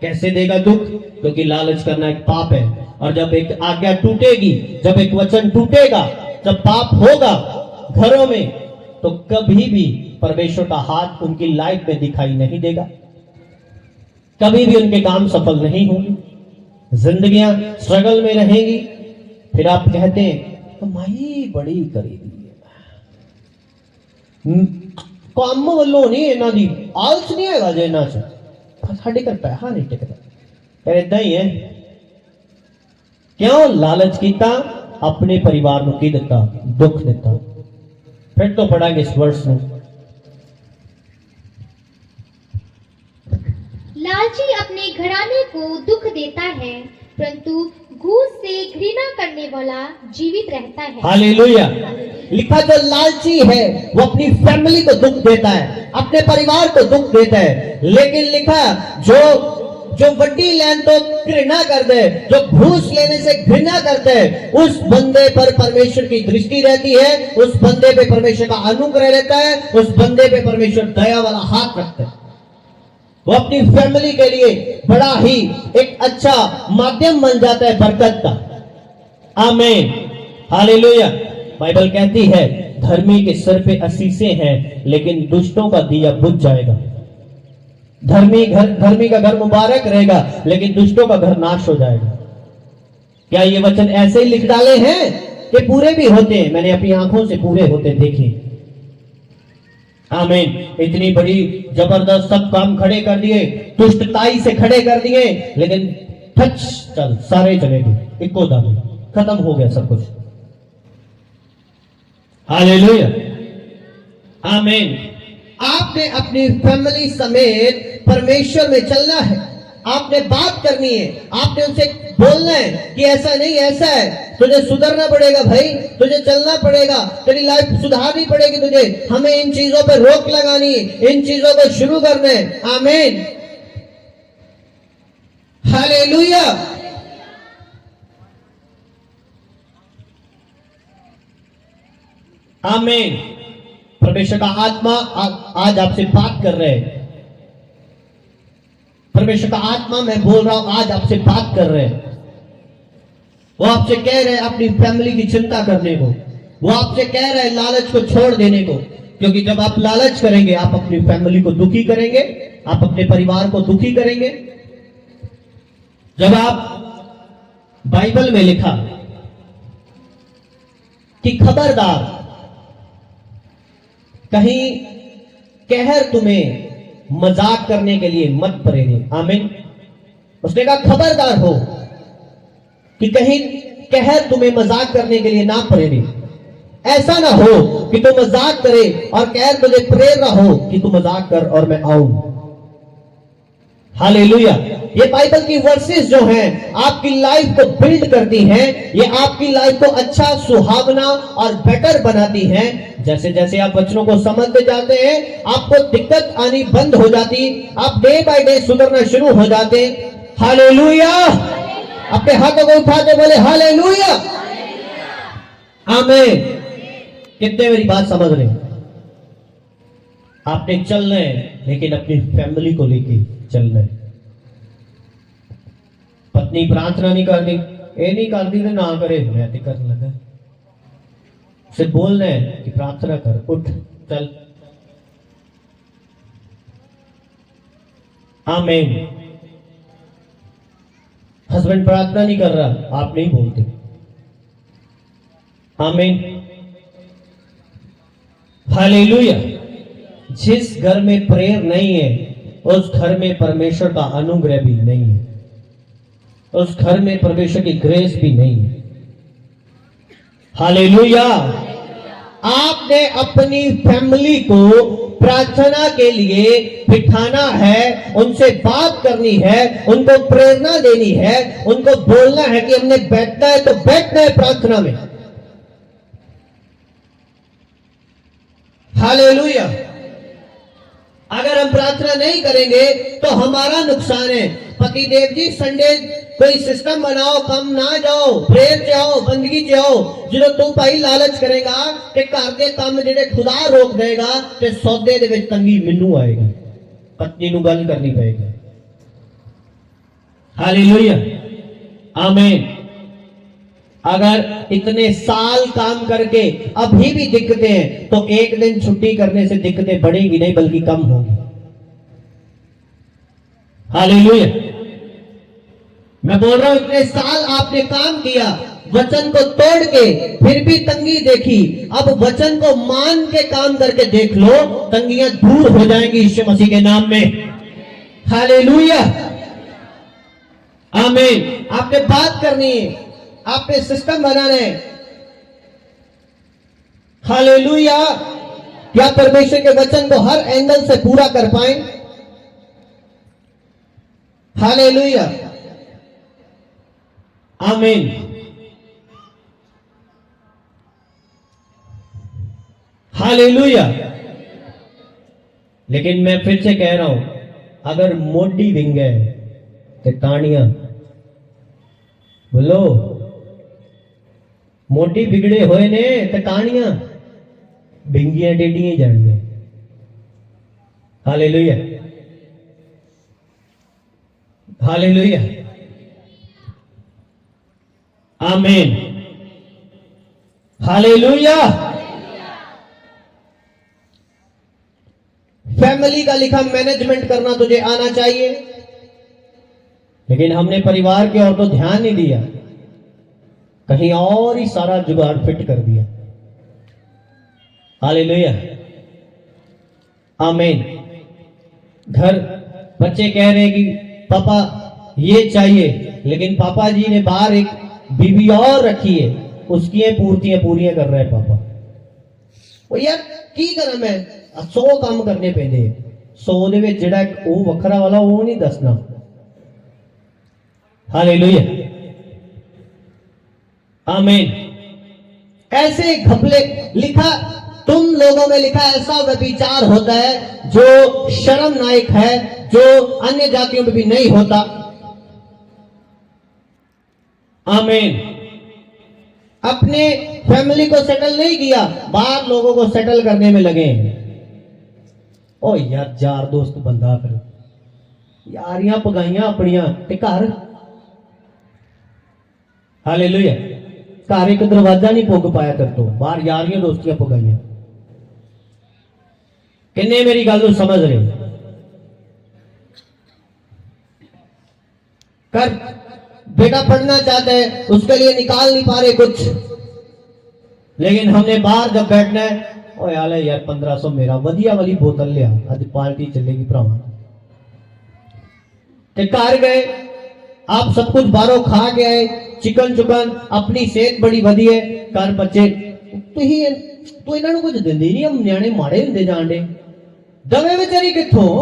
कैसे देगा दुख? क्योंकि लालच करना एक पाप है, और जब एक आज्ञा टूटेगी, जब एक वचन टूटेगा, जब पाप होगा घरों में, तो कभी भी परमेश्वर का हाथ उनकी लाइफ में दिखाई नहीं देगा, कभी भी उनके काम सफल नहीं होंगे, जिंदगियां स्ट्रगल में रहेंगी। फिर आप कहते हैं तो माई बड़ी करी दी काम वालों नहीं, इन्हों की आलस नहीं है जे इन्हों च, साढ़े घर पैसा नहीं टिकता। फिर इदा ही है। क्यों? लालच किया, अपने परिवार को की दिता? दुख दिता। फिर तो पढ़ांगे इस वर्ष में। लालची अपने घराने को दुख देता है, परंतु घूस से घृणा करने वाला जीवित रहता है। हालेलुया। लिखा जो लालची है वो अपनी फैमिली को दुख देता है, अपने परिवार को दुख देता है। लेकिन लिखा जो जो वड्डी लैन तो घृणा कर दे, जो घूस लेने से घृणा करते हैं, उस बंदे पर परमेश्वर की दृष्टि रहती है, उस बंदे पे परमेश्वर का अनुग्रह रहता है, उस बंदे पे परमेश्वर दया वाला हाथ रखता है। वो अपनी फैमिली के लिए बड़ा ही एक अच्छा माध्यम बन जाता है बरकत का। आमीन, हालेलुया। बाइबल कहती है धर्मी के सिर पे असीसें हैं, लेकिन दुष्टों का दिया बुझ जाएगा। धर्मी का घर मुबारक रहेगा, लेकिन दुष्टों का घर नाश हो जाएगा। क्या ये वचन ऐसे ही लिख डाले हैं कि पूरे भी होते हैं? मैंने अपनी आंखों से पूरे होते देखे। आमीन। इतनी बड़ी जबरदस्त सब काम खड़े कर दिए, दुष्टताई से खड़े कर दिए, लेकिन ठच चल सारे चले गए, इको दम खत्म हो गया सब कुछ। हालेलुया, आमीन। आपने अपनी फैमिली समेत परमेश्वर में चलना है, आपने बात करनी है, आपने उनसे बोलना है कि ऐसा नहीं ऐसा है, तुझे सुधरना पड़ेगा भाई, तुझे चलना पड़ेगा, तेरी लाइफ सुधारनी पड़ेगी तुझे, हमें इन चीजों पे रोक लगानी है, इन चीजों को शुरू करना है। आमीन, हालेलुया। आमीन। परमेश्वर का आत्मा आज आपसे बात कर रहे हैं। परमेश्वर का आत्मा मैं बोल रहा हूं, आज आपसे बात कर रहे हैं। वो आपसे कह रहे हैं अपनी फैमिली की चिंता करने को, वो आपसे कह रहे हैं लालच को छोड़ देने को, क्योंकि जब आप लालच करेंगे आप अपनी फैमिली को दुखी करेंगे, आप अपने परिवार को दुखी करेंगे। जब आप बाइबल में लिखा कि खबरदार कहीं कहर तुम्हें मजाक करने के लिए मत प्रेरे। आमीन। उसने कहा खबरदार हो कि कहीं कहर तुम्हें मजाक करने के लिए ना प्रेरे। ऐसा ना हो कि तू मजाक करे और कहर तुझे प्रेर रहा हो कि तू मजाक कर और मैं आऊं। हालेलुया। ये बाइबल की वर्सेस जो हैं आपकी लाइफ को बिल्ड करती हैं, ये आपकी लाइफ को अच्छा, सुहावना और बेटर बनाती हैं। जैसे जैसे आप वचनों को समझते जाते हैं आपको दिक्कत आनी बंद हो जाती, आप डे बाय डे सुधरना शुरू हो जाते। हालेलुया। अपने हाथों को उठाते बोले हालेलुया, आमीन। कितने मेरी बात समझ रहे हैं? आपने चलना है, लेकिन अपनी फैमिली को लेके चलना है। पत्नी प्रार्थना नहीं करती, ये नहीं करती तो ना करे, मैं तो करने लगा। से बोलना है कि प्रार्थना कर, उठ चल। आमीन। हस्बैंड प्रार्थना नहीं कर रहा, आप नहीं बोलते। आमीन, हालेलुया। जिस घर में प्रेयर नहीं है उस घर में परमेश्वर का अनुग्रह भी नहीं है, उस घर में परमेश्वर की ग्रेस भी नहीं है। हालेलुया। आपने अपनी फैमिली को प्रार्थना के लिए बिठाना है, उनसे बात करनी है, उनको प्रेरणा देनी है, उनको बोलना है कि हमने बैठना है तो बैठना है प्रार्थना में। हालेलुया। अगर हम प्रार्थना नहीं करेंगे तो हमारा नुकसान है। पति देव जी संडे कोई सिस्टम बनाओ, कम ना जाओ, प्रेयर च आओ, बंदगी च आओ। जो तू भाई लालच करेगा कि घर के काम जेडे खुदा रोक देगा ते सौदे दे विच तंगी मैनू आएगी, पत्नी नू गल करनी पएगी। हालेलुया, आमीन। अगर इतने साल काम करके अभी भी दिक्कतें हैं तो एक दिन छुट्टी करने से दिक्कतें बढ़ेगी नहीं बल्कि कम होगी। हालेलुया। मैं बोल रहा हूं इतने साल आपने काम किया, वचन को तोड़ के फिर भी तंगी देखी, अब वचन को मान के काम करके देख लो, तंगियां दूर हो जाएंगी यीशु मसीह के नाम में। हालेलुया, आमीन। आपने बात करनी है, आपने सिस्टम बनाना है। हालेलुया। क्या परमेश्वर के वचन को हर एंगल से पूरा कर पाए? हालेलुया, आमीन। हालेलुया। लेकिन मैं फिर से कह रहा हूं, अगर मोडी विंग है तो तानियां बोलो, मोटी बिगड़े होए ने तो तानियां बिंगियां टेढ़ियां जानियां। हालेलुया, हालेलुया, आमीन, हालेलुया। फैमिली का लिखा मैनेजमेंट करना तुझे आना चाहिए, लेकिन हमने परिवार की ओर तो ध्यान नहीं दिया, कहीं और ही सारा जुगाड़ फिट कर दिया। हालेलुया, आमीन। घर बच्चे कह रहे हैं कि पापा ये चाहिए, लेकिन पापा जी ने बाहर एक बीवी और रखी है, उसकी पूर्तियां पूरियां कर रहे हैं पापा। वो यार की करा मैं 100 काम करने पैंदे, 100 ਦੇ ਵਿੱਚ ਜਿਹੜਾ ਉਹ ਵੱਖਰਾ ਵਾਲਾ ਉਹ नहीं दसना। हालेलुया, आमीन। ऐसे घपले लिखा, तुम लोगों में लिखा ऐसा व्यभिचार होता है जो शर्मनाक है, जो अन्य जातियों में भी नहीं होता। आमीन। अपने फैमिली को सेटल नहीं किया, बाहर लोगों को सेटल करने में लगे। ओ यार यार दोस्त बंदा कर यारियां पगाइयां अपनियां ते घर। हालेलुया। घर एक दरवाजा नहीं पुग पाया कर तो बाहर यारियां दोस्तियां पगाइयां। किन्ने मेरी गल को समझ रहे कर? बेटा पढ़ना चाहता है, उसके लिए निकाल नहीं पा रहे कुछ, लेकिन हमने बाहर जब बैठना है, ओ यार 1500 मेरा वधिया वाली बोतल लिया, आज पार्टी चलेगी भरावा। ते घर गए, आप सब कुछ बाहरों खा के आए, चिकन चुकन, अपनी सेहत बड़ी वधिया है। घर बच्चे तू इन्हों कुछ देंदी नहीं, हम न्याणे माड़े होंदे जान डे, दवे बेचारी कित्थों?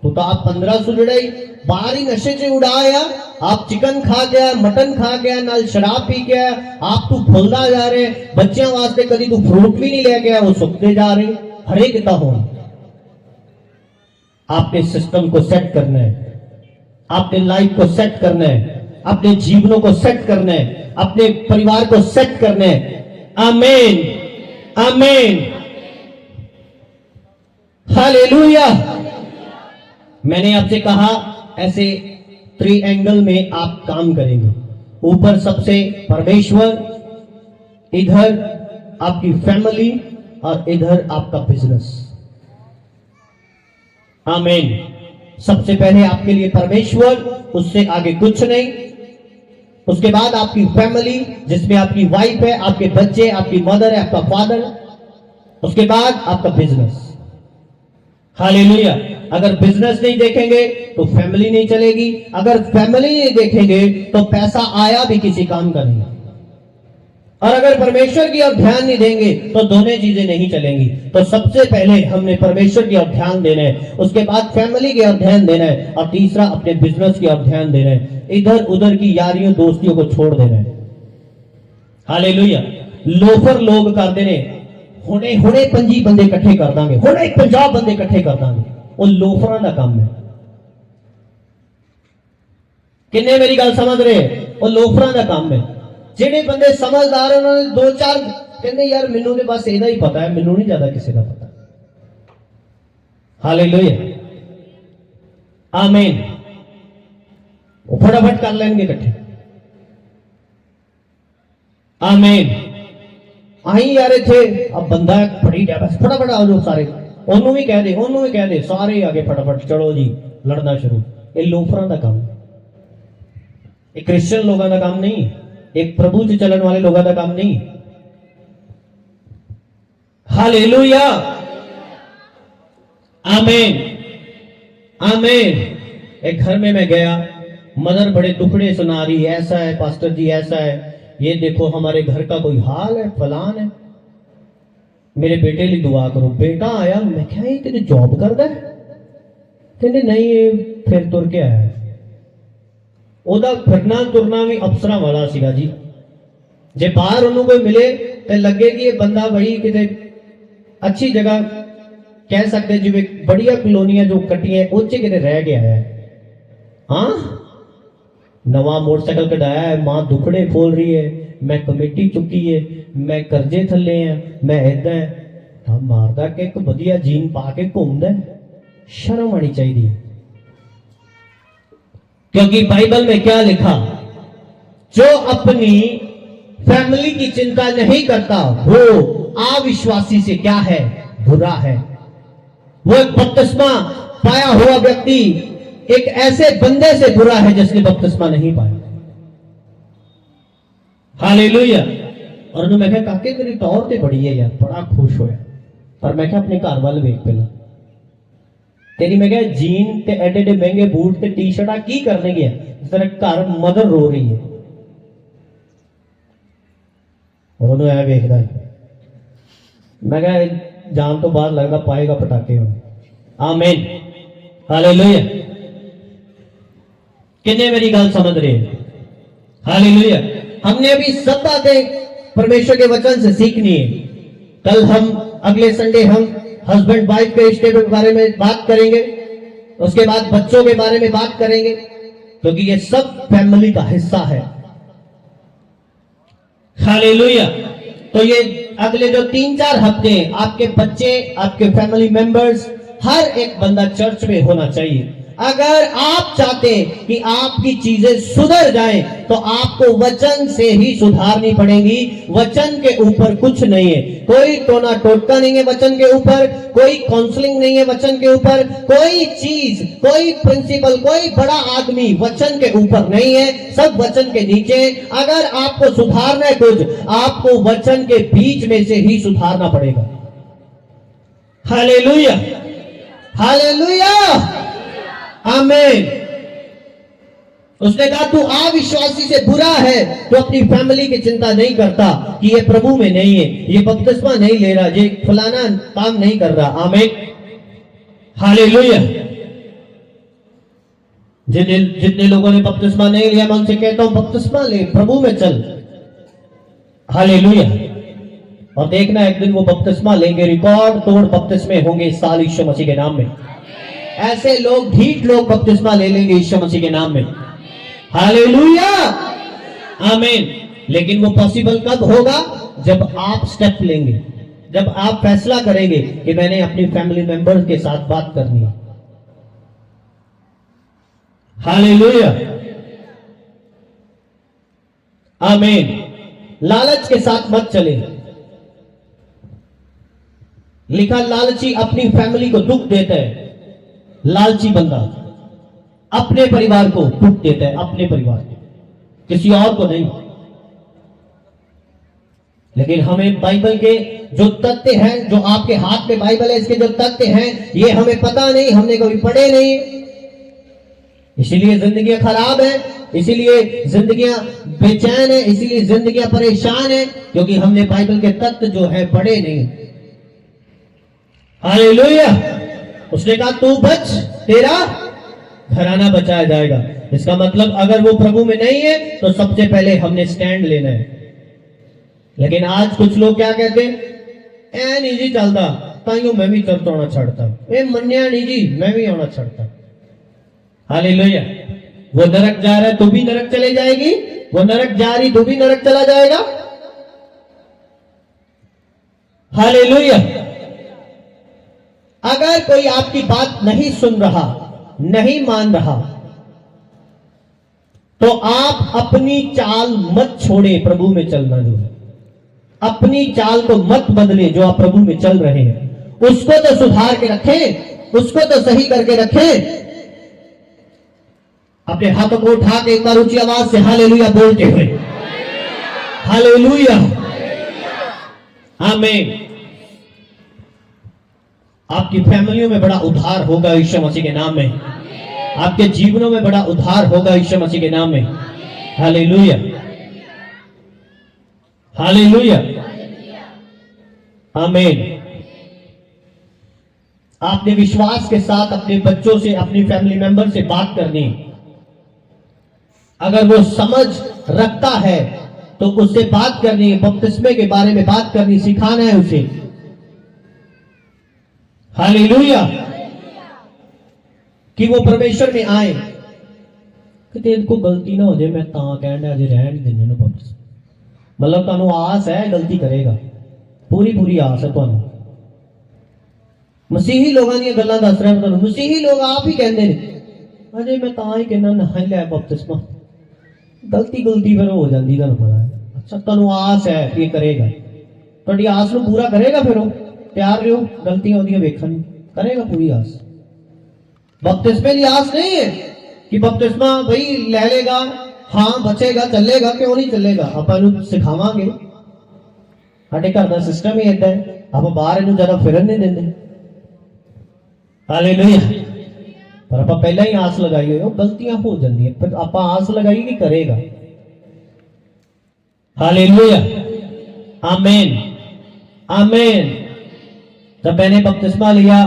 तू तो आप 1500 जड़ाई बाहर ही नशे च उड़ाया। आप चिकन खा गया, मटन खा गया, नाल शराब पी गया, आप तू भुलदा जा रहे। बच्चों वास्ते कभी तू फ्रूट भी नहीं लेके आया, वो सुखते जा रहे। हरे किता हो, आपके सिस्टम को सेट करना है, आपके लाइफ को सेट करना है, अपने जीवनों को सेट करना है, अपने परिवार को सेट करना है। आमीन, आमीन, हालेलुया। मैंने आपसे कहा ऐसे ट्रायंगल में आप काम करेंगे। ऊपर सबसे परमेश्वर, इधर आपकी फैमिली और इधर आपका बिजनेस। आमीन। सबसे पहले आपके लिए परमेश्वर, उससे आगे कुछ नहीं। उसके बाद आपकी फैमिली, जिसमें आपकी वाइफ है, आपके बच्चे, आपकी मदर है, आपका फादर। उसके बाद आपका बिजनेस। हालेलुया। अगर बिजनेस नहीं देखेंगे तो फैमिली नहीं चलेगी, अगर फैमिली नहीं देखेंगे तो पैसा आया भी किसी काम का नहीं, और अगर परमेश्वर की ओर ध्यान नहीं देंगे तो दोनों चीजें नहीं चलेंगी। तो सबसे पहले हमने परमेश्वर की ओर ध्यान देना है, उसके बाद फैमिली की ओर ध्यान देना है, और तीसरा अपने बिजनेस की ओर ध्यान देना है। इधर उधर की यारियों दोस्तियों को छोड़ देना है। हालेलुया। लोफर लोग करते ने, हुणे 25 बंदे इकट्ठे कर दांगे, हुणे 50 बंदे इकट्ठे कर दांगे, वो लोफरां दा काम है। किन्ने मेरी गल समझ रहे? वो लोफरां दा काम है। जिहड़े बंदे समझदार हैं, उन्होंने 2-4 कहते यार मैनू तो बस ਇਹਦਾ ही पता है, मैनू नहीं ज्यादा किसी का पता। हालेलुया, आमीन। वो फटाफट कर लेंगे इकट्ठे। आमीन। अही यार इथे अब बंदा फड़ी गया, बस फटाफट आ जाओ सारे, ओनू भी कह दे, ओनू भी कह दे, सारे आगे फटाफट चलो जी, लड़ना शुरू। ये लोफरां दा काम, ये क्रिश्चियन लोगों का काम नहीं, एक प्रभु से चलन वाले लोगों का काम नहीं। हालेलुया, आमीन, आमीन। एक घर में मैं गया, मदर बड़े दुखड़े सुना रही, ऐसा है पास्टर जी, ऐसा है, ये देखो हमारे घर का कोई हाल है, फलान है, मेरे बेटे लिए दुआ करो। बेटा आया, मैं क्या ये तेरे जॉब करता है? कहते नहीं, ये फिर तुर के आया। ਉਹਦਾ ਫਿਰਨਾ ਤੁਰਨਾ ਵੀ ਅਫਸਰਾਂ ਵਾਲਾ ਸੀਗਾ ਜੀ। ਜੇ ਬਾਹਰ ਉਹਨੂੰ ਕੋਈ ਮਿਲੇ ਤੇ ਲੱਗੇ ਕਿ ਇਹ ਬੰਦਾ ਬਈ ਕਿਤੇ अच्छी जगह कह सकते हैं जिਵੇਂ बढ़िया कॉलोनियां जो कटी है ਉੱਚੇ ਕਿਤੇ रह गया है। हाँ नवा मोटरसाइकिल कढ़ाया है, मां दुखड़े फोल रही है, मैं कमेटी चुकी है, मैं कर्जे थले है, मैं ऐदा है, ਤਾਂ ਮਾਰਦਾ ਕਿ ਇੱਕ ਵਧੀਆ ਜੀਨ ਪਾ ਕੇ ਘੁੰਮਦਾ। शर्म आनी चाहिए, क्योंकि बाइबल में क्या लिखा, जो अपनी फैमिली की चिंता नहीं करता वो अविश्वासी से क्या है, बुरा है। वो एक बपतिस्मा पाया हुआ व्यक्ति एक ऐसे बंदे से बुरा है जिसने बपतिस्मा नहीं पाया। हालेलुया। और उन्होंने मैं कहा काके तेरी टौर ते बड़ी है यार, बड़ा खुश होया। पर मैं कहा अपने घर वाल वेख पहला, तेरी मैं कहा जीन ते एडे एडे महंगे बूट ते टी शर्टा की करने गया, तेरे घर मदर रो रही है। और उन्होंने ऐ वेखदा, मैं कहा जान तो बाहर लगता पाएगा पटाखे हम। आमीन हालेलुया। कितने मेरी गल समझ रहे हैं? हालेलुया। हमने अभी सब बातें परमेश्वर के वचन से सीखनी है। कल हम अगले संडे हम हस्बैंड वाइफ के रिश्ते के बारे में बात करेंगे, उसके बाद बच्चों के बारे में बात करेंगे, क्योंकि ये सब फैमिली का हिस्सा है। हालेलुया। तो ये अगले जो 3-4 हफ्ते आपके बच्चे, आपके फैमिली मेंबर्स, हर एक बंदा चर्च में होना चाहिए। अगर आप चाहते हैं कि आपकी चीजें सुधर जाएं, तो आपको वचन से ही सुधारनी पड़ेगी। वचन के ऊपर कुछ नहीं है, कोई टोना टोटका नहीं है वचन के ऊपर, कोई काउंसलिंग नहीं है वचन के ऊपर, कोई चीज, कोई प्रिंसिपल, कोई बड़ा आदमी वचन के ऊपर नहीं है, सब वचन के नीचे। अगर आपको सुधारना है कुछ, आपको वचन के बीच में से ही सुधारना पड़ेगा। हालेलुया हालेलुया आमीन। उसने कहा तू अविश्वासी से बुरा है, तो अपनी फैमिली की चिंता नहीं करता कि ये प्रभु में नहीं है, ये बपतिस्मा नहीं ले रहा, ये फलाना काम नहीं कर रहा। आमीन हालेलुया। जितने लोगों ने बपतिस्मा नहीं लिया, मैं उनसे कहता हूं बपतिस्मा ले, प्रभु में चल। हालेलुया। और देखना एक दिन वो बपतिस्मा लेंगे, रिकॉर्ड तोड़ बपतिस्मे होंगे इस साल यीशु मसीह के नाम में। ऐसे लोग, ढीठ लोग बपतिस्मा ले लेंगे यीशु मसीह के नाम में। हालेलुया आमीन। लेकिन वो पॉसिबल कब होगा? जब आप स्टेप लेंगे, जब आप फैसला करेंगे कि मैंने अपनी फैमिली मेंबर्स के साथ बात करनी है। हालेलुया आमीन। लालच के साथ मत चले। लिखा लालची अपनी फैमिली को दुख देता है। लालची बंदा अपने परिवार को दुख देता है, अपने परिवार को, किसी और को नहीं। लेकिन हमें बाइबल के जो तथ्य हैं, जो आपके हाथ में बाइबल है, इसके जो तथ्य हैं ये हमें पता नहीं, हमने कभी पढ़े नहीं, इसीलिए जिंदगियां खराब है, इसीलिए जिंदगियां बेचैन है, इसीलिए जिंदगियां परेशान है, क्योंकि हमने बाइबल के तथ्य जो है पढ़े नहीं। हालेलुया। उसने कहा तू बच, तेरा घराना बचाया जाएगा। इसका मतलब अगर वो प्रभु में नहीं है तो सबसे पहले हमने स्टैंड लेना है। लेकिन आज कुछ लोग क्या कहते हैं, ऐ नहीं जी चलता, ताइयों मैं भी चर्च आना छड़ता, ए मन्या नहीं जी मैं भी आना छड़ता। हालेलुया। वो नरक जा रहा है तो भी नरक चले जाएगी, वो नरक जा रही तो भी नरक चला जाएगा। हालेलुया। अगर कोई आपकी बात नहीं सुन रहा, नहीं मान रहा, तो आप अपनी चाल मत छोड़े, प्रभु में चलना जो है, अपनी चाल को मत बदले। जो आप प्रभु में चल रहे हैं उसको तो सुधार के रखें, उसको तो सही करके रखें। अपने हाथों को उठा के एक बार ऊंची आवाज से हालेलुया बोलते हुए, हालेलुया आमीन। आपकी फैमिलियों में बड़ा उद्धार होगा यीशु मसीह के नाम में, आपके जीवनों में बड़ा उद्धार होगा यीशु मसीह के नाम में। हालेलुया हालेलुया आमीन। आपने विश्वास के साथ अपने बच्चों से, अपनी फैमिली मेंबर से बात करनी। अगर वो समझ रखता है तो उससे बात करनी है, बपतिस्मे के बारे में बात करनी, सिखाना है उसे। हालेलुया। कि वो परमेश्वर में आए कि इनको गलती ना हो जाए, मैं कहना अजे रहन देने बपतिस्मा। मतलब तुहानू आस है गलती करेगा, पूरी पूरी आस है तुहानू। मसीही लोगों दी गल्लां दस रहा तुहानू, मसीही लोग आप ही कहते हैं अजे मैं ही कहना ना ही लै बपतिस्मा, गलती गलती फिर हो जाती, तुहानू पता है। अच्छा तुहानू आस है कि करेगा, तुहाडी आस नू पूरा करेगा, फिर वो तैयार रहो गलतियां ओदियां वेखण नू, करेगा पूरी आस। बपतिस्मे की आस नहीं है कि बपतिस्मा भाई ले लेगा, हाँ बचेगा चलेगा, क्यों नहीं चलेगा, आप सिखावांगे। साडे घर का सिस्टम ही ऐसा है, आप बाहर इनू ज्यादा फिरन नहीं देंगे। हालेलुया। पर आप पहला ही आस लगाई हुई, गलतियां हो जाती है, फिर आप आस लगाई कि करेगा। हालेलुया, आमीन आमीन। जब मैंने बपतिस्मा लिया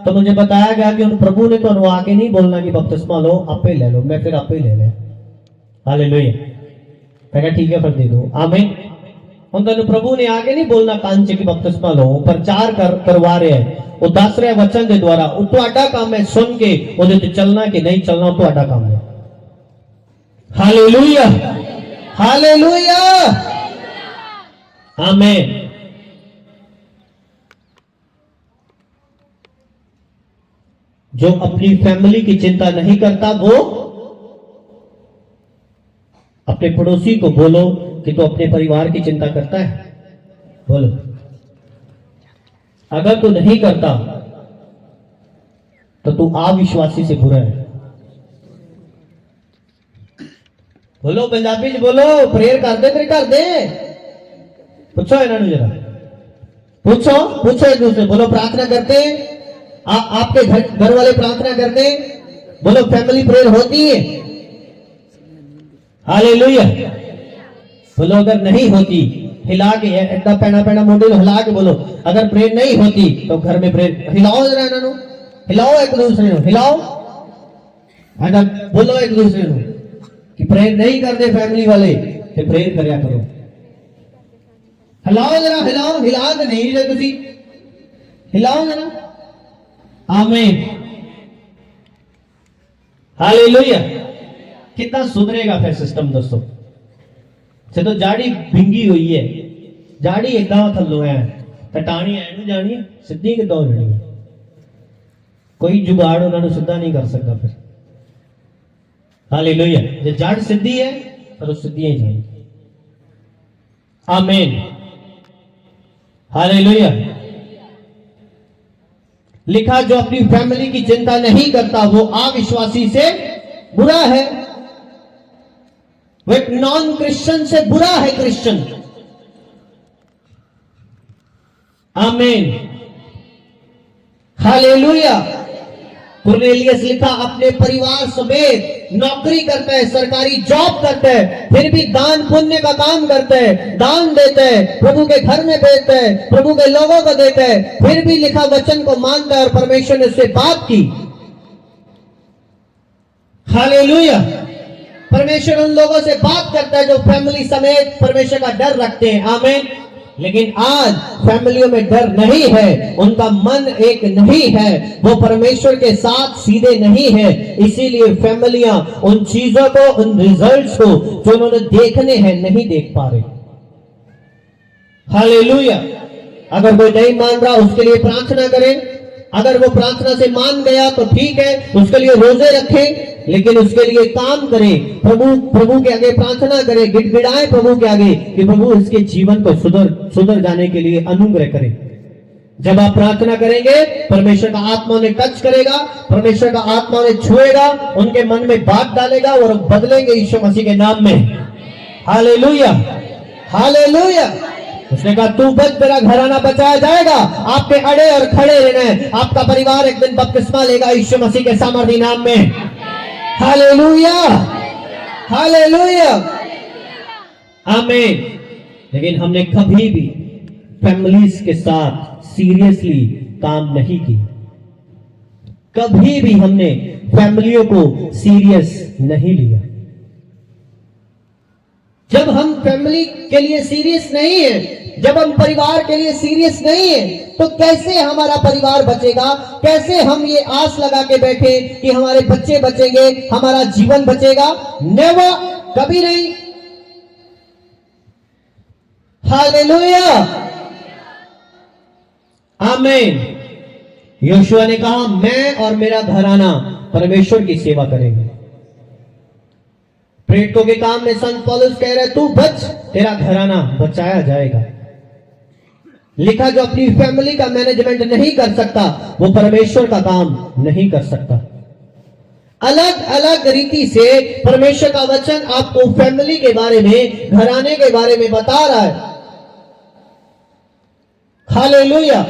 तो मुझे बताया गया कि उन प्रभु ने तो आके नहीं बोलना कि बपतिस्मा लो, आपे ले लो, मैं फिर आपे ले लिया। हालेलुया। मैं कहा ठीक है फिर दे दो, आमीन। उन प्रभु ने आगे नहीं बोलना कांच की बपतिस्मा लो, प्रचार करवा रहे हैं, वो दस रहे वचन के द्वारा, वो तुहाडा काम है सुन के ਉਹਦੇ ਤੇ चलना कि नहीं चलना, वो तुहाडा काम है। हालेलुया हालेलुया आमीन। जो अपनी फैमिली की चिंता नहीं करता वो अपने पड़ोसी को बोलो कि तू अपने परिवार की चिंता करता है, बोलो। अगर तू नहीं करता तो तू अविश्वासी से बुरा है। बोलो पंजाबी च बोलो, प्रेयर कर दे तेरे घर दे। पूछो इन्होंने जरा, पूछो पूछो एक दूसरे, बोलो प्रार्थना करते आपके घर वाले प्रार्थना करते, बोलो फैमिली प्रेयर होती है। हालेलुया। बोलो अगर नहीं होती, हिला के इतना पैना पैना मोटे हिला के बोलो, अगर प्रेयर नहीं होती तो घर में प्रेयर हिलाओ जरा, इन्हों हिलाओ एक दूसरे को, हिलाओ। अगर बोलो एक दूसरे को कि प्रेयर नहीं करते फैमिली वाले तो प्रेयर करया करो। हिलाओ जरा, हिलाओ, हिला तो नहीं रहे तुसी, हिलाओ जरा। आमीन हालेलुया। कितना सुधरेगा फिर सिस्टम दोस्तों। से तो जाड़ी भिंगी हुई है, जाड़ी एकदम थल्लो है, कटानी है जानी है, सीधी किदा हो जानी है, कोई जुगाड़ उन्होंने सीधा नहीं कर सकता फिर। हालेलुया। जो जड़ सीधी है तो सीधी ही जाएगी। आमीन हालेलुया। लिखा जो अपनी फैमिली की चिंता नहीं करता वो अविश्वासी से बुरा है, वो एक नॉन क्रिश्चियन से बुरा है क्रिश्चियन। आमीन हालेलुया। कुरनेलियस लिखा अपने परिवार समेत नौकरी करता है, सरकारी जॉब करता है, फिर भी दान पुण्य का काम करता है, दान देता है, प्रभु के घर में भेजता है, प्रभु के लोगों को देता है, फिर भी लिखा वचन को मानता है और परमेश्वर ने उससे बात की। हालेलुया। परमेश्वर उन लोगों से बात करता है जो फैमिली समेत परमेश्वर का डर रखते हैं। आमीन। लेकिन आज फैमिलियों में डर नहीं है, उनका मन एक नहीं है, वो परमेश्वर के साथ सीधे नहीं है, इसीलिए फैमिलियां उन चीजों को, उन रिजल्ट्स को जो उन्होंने देखने हैं नहीं देख पा रहे। हालेलुया। अगर कोई नहीं मान रहा उसके लिए प्रार्थना करें, अगर वो प्रार्थना से मान गया तो ठीक है, उसके लिए रोजे रखें, लेकिन उसके लिए काम करें, प्रभु के आगे प्रार्थना करें, गिड़गिड़ाएं प्रभु के आगे कि प्रभु इसके जीवन को सुधर जाने के लिए अनुग्रह करें। जब आप प्रार्थना करेंगे परमेश्वर का आत्मा उन्हें टच करेगा, परमेश्वर का आत्मा उन्हें छुएगा, उनके मन में बात डालेगा और बदलेंगे यीशु मसीह के नाम में। Hallelujah hallelujah. उसने कहा तू बच, तेरा घराना बचाया जाएगा, आपके अड़े और खड़े रहना, आपका परिवार एक दिन बपतिस्मा लेगा यीशु मसीह के सामर्थी नाम में। हालेलुया हालेलुया आमीन। लेकिन हमने कभी भी फैमिलीज के साथ सीरियसली काम नहीं किया, कभी भी हमने फैमिलियों को सीरियस नहीं लिया। जब हम फैमिली के लिए सीरियस नहीं है, जब हम परिवार के लिए सीरियस नहीं है तो कैसे हमारा परिवार बचेगा? कैसे हम ये आस लगा के बैठे कि हमारे बच्चे बचेंगे, हमारा जीवन बचेगा? नेवर, कभी नहीं। हालेलुया, आमीन। यहोशू ने कहा, मैं और मेरा घराना परमेश्वर की सेवा करेंगे। प्रेरितों के काम में संत पौलुस कह रहे, तू बच, तेरा घराना बचाया जाएगा। लिखा, जो अपनी फैमिली का मैनेजमेंट नहीं कर सकता वो परमेश्वर का काम नहीं कर सकता। अलग अलग रीति से परमेश्वर का वचन आपको फैमिली के बारे में, घराने के बारे में बता रहा है। हालेलुया,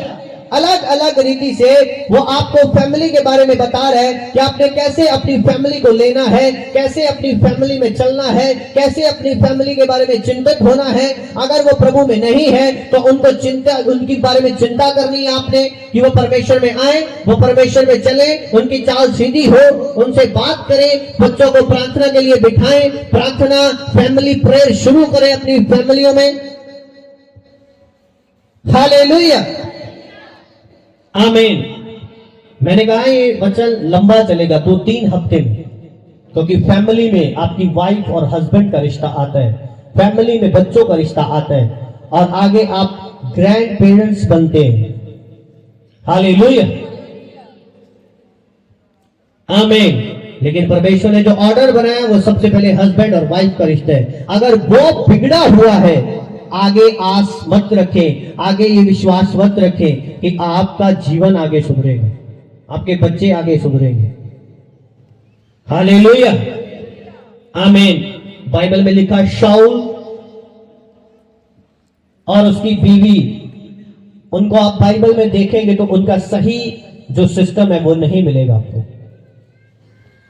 अलग अलग रीति से वो आपको फैमिली के बारे में बता रहा है कि आपने कैसे अपनी फैमिली को लेना है, कैसे अपनी फैमिली में चलना है, कैसे अपनी फैमिली के बारे में चिंतित होना है। अगर वो प्रभु में नहीं है तो उनकी बारे में चिंता करनी है आपने कि वो परमेश्वर में आए, वो परमेश्वर में चले, उनकी चाल सीधी हो, उनसे बात करें, बच्चों को प्रार्थना के लिए बिठाएं, प्रार्थना फैमिली प्रेयर शुरू करें अपनी फैमिलियों में। हालेलुया, आमीन। मैंने कहा ये वचन लंबा चलेगा 2-3 हफ्ते में, क्योंकि फैमिली में आपकी वाइफ और हस्बैंड का रिश्ता आता है, फैमिली में बच्चों का रिश्ता आता है, और आगे आप ग्रैंड पेरेंट्स बनते हैं। हालेलुया, आमीन। लेकिन परमेश्वर ने जो ऑर्डर बनाया वो सबसे पहले हस्बैंड और वाइफ का रिश्ता है। अगर वो बिगड़ा हुआ है, आगे आस मत रखें, आगे ये विश्वास मत रखें कि आपका जीवन आगे सुधरेगा, आपके बच्चे आगे सुधरेंगे। हालेलुया, आमीन। बाइबल में लिखा, शाऊल और उसकी बीवी, उनको आप बाइबल में देखेंगे तो उनका सही जो सिस्टम है वो नहीं मिलेगा आपको।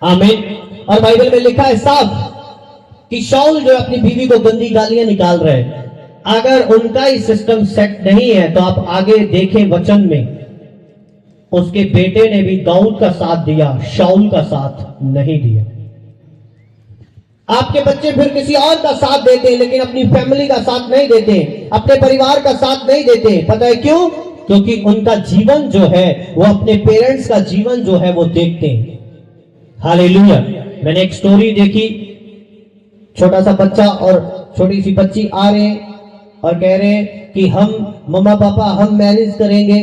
आमीन। और बाइबल में लिखा है साफ कि शाऊल जो अपनी बीवी को गंदी गालियां निकाल रहे हैं, अगर उनका ही सिस्टम सेट नहीं है तो आप आगे देखें वचन में, उसके बेटे ने भी दाऊद का साथ दिया, शाऊल का साथ नहीं दिया। आपके बच्चे फिर किसी और का साथ देते हैं लेकिन अपनी फैमिली का साथ नहीं देते, अपने परिवार का साथ नहीं देते। पता है क्यों? क्योंकि उनका जीवन जो है वो अपने पेरेंट्स का जीवन जो है वो देखते हैं। हालेलुया। मैंने एक स्टोरी देखी, छोटा सा बच्चा और छोटी सी बच्ची आ रहे हैं और कह रहे हैं कि हम मम्मा पापा हम मैरिज करेंगे।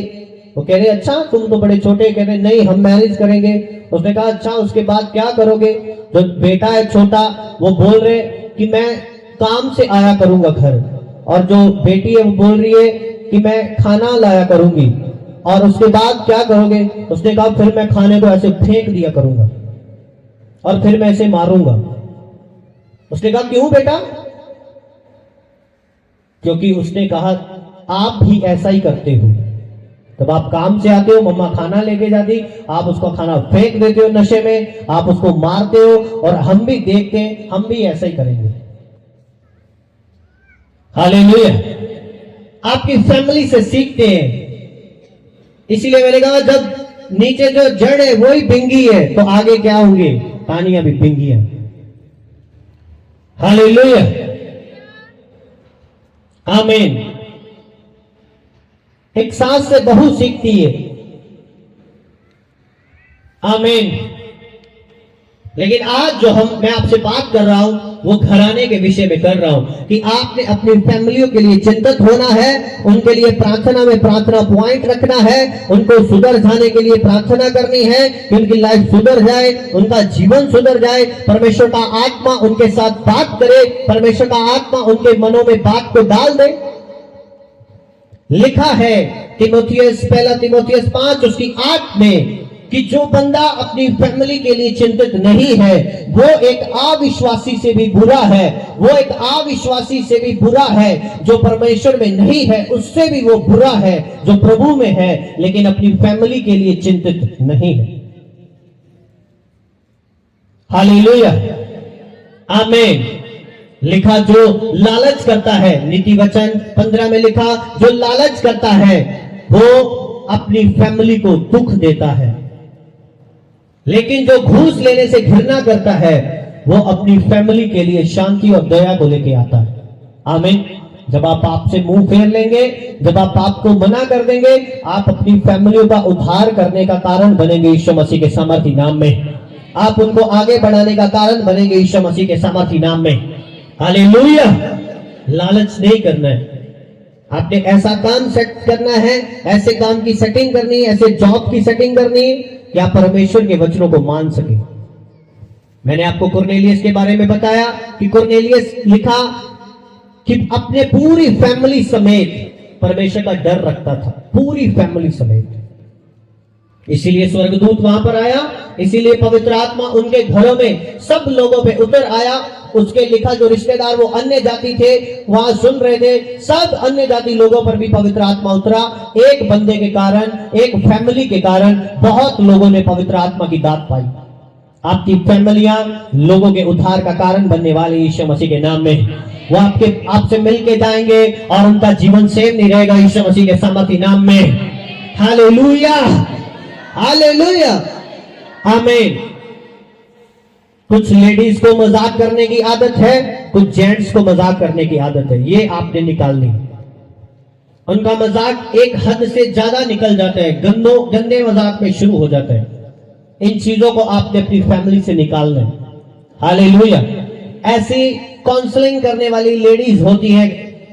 वो कह रहे, अच्छा तुम तो बड़े छोटे। कह रहे, नहीं हम मैरिज करेंगे। उसने कहा, अच्छा उसके बाद क्या करोगे? जो बेटा है छोटा वो बोल रहे कि मैं काम से आया करूंगा घर, और जो बेटी है वो बोल रही है कि मैं खाना लाया करूंगी। और उसके बाद क्या करोगे? उसने कहा, फिर मैं खाने को ऐसे फेंक दिया करूंगा और फिर मैं इसे मारूंगा। उसने कहा, क्यों बेटा? क्योंकि उसने कहा, आप भी ऐसा ही करते हो। तब आप काम से आते हो, मम्मा खाना लेके जाती, आप उसका खाना फेंक देते हो नशे में, आप उसको मारते हो, और हम भी देखते हैं, हम भी ऐसा ही करेंगे। हालेलुया। आपकी फैमिली से सीखते हैं। इसीलिए मैंने कहा, जब नीचे जो जड़ है वही बिंगी है तो आगे क्या होंगे? पानियां भी बिंगी है। हालेलुया, आमीन। एक सास से बहू सीखती है। आमीन। लेकिन आज जो मैं आपसे बात कर रहा हूं वो घराने के विषय में कर रहा हूं कि आपने अपनी फैमिलियों के लिए चिंतित होना है, उनके लिए प्रार्थना में प्रार्थना पॉइंट रखना है, उनको सुधर जाने के लिए प्रार्थना करनी है कि उनकी लाइफ सुधर जाए, उनका जीवन सुधर जाए, परमेश्वर का आत्मा उनके साथ बात करे, परमेश्वर का आत्मा उनके मनों में बात को डाल दे। लिखा है पहला तीमुथियुस 5 उसकी 8 में कि जो बंदा अपनी फैमिली के लिए चिंतित नहीं है वो एक अविश्वासी से भी बुरा है, वो एक अविश्वासी से भी बुरा है। जो परमेश्वर में नहीं है उससे भी वो बुरा है जो प्रभु में है लेकिन अपनी फैमिली के लिए चिंतित नहीं है। हालेलुया, आमीन। लिखा, जो लालच करता है, नीति वचन 15 में लिखा, जो लालच करता है वो अपनी फैमिली को दुख देता है, लेकिन जो घूस लेने से घृणा करता है वो अपनी फैमिली के लिए शांति और दया को लेके आता है। आमीन। जब आप पाप से मुंह फेर लेंगे, जब आप पाप को मना कर देंगे, आप अपनी फैमिलियों का उद्धार करने का कारण बनेंगे यीशु मसीह के सामर्थी नाम में। आप उनको आगे बढ़ाने का कारण बनेंगे यीशु मसीह के सामर्थी नाम में। हालेलुया। लालच नहीं करना है, आपने ऐसा काम सेट करना है, ऐसे काम की सेटिंग करनी है, ऐसे जॉब की सेटिंग करनी है कि आप परमेश्वर के वचनों को मान सके। मैंने आपको कुरनेलियस के बारे में बताया कि कुरनेलियस लिखा कि अपने पूरी फैमिली समेत परमेश्वर का डर रखता था, पूरी फैमिली समेत। इसीलिए स्वर्गदूत वहां पर आया, इसीलिए पवित्र आत्मा उनके घरों में सब लोगों पे उतर आया। उसके लिखा जो रिश्तेदार वो अन्य जाति थे वहां सुन रहे थे, सब अन्य जाति लोगों पर भी पवित्र आत्मा उतरा। एक बंदे के कारण, एक फैमिली के कारण बहुत लोगों ने पवित्र आत्मा की दात पाई। आपकी फैमिलियां लोगों के उद्धार का कारण बनने वाले यीशु मसीह के नाम में। वो आपसे मिलके जाएंगे और उनका जीवन सेम नहीं रहेगा यीशु मसीह के सामर्थी नाम में। हालेलुया, हालेलुया, आमीन। कुछ लेडीज को मजाक करने की आदत है, कुछ जेंट्स को मजाक करने की आदत है, ये आपने निकालनी। उनका मजाक एक हद से ज्यादा निकल जाता है, गंदे मजाक में शुरू हो जाता है। इन चीजों को आपने अपनी फैमिली से निकालना है। हालेलुया। ऐसी काउंसलिंग करने वाली लेडीज होती है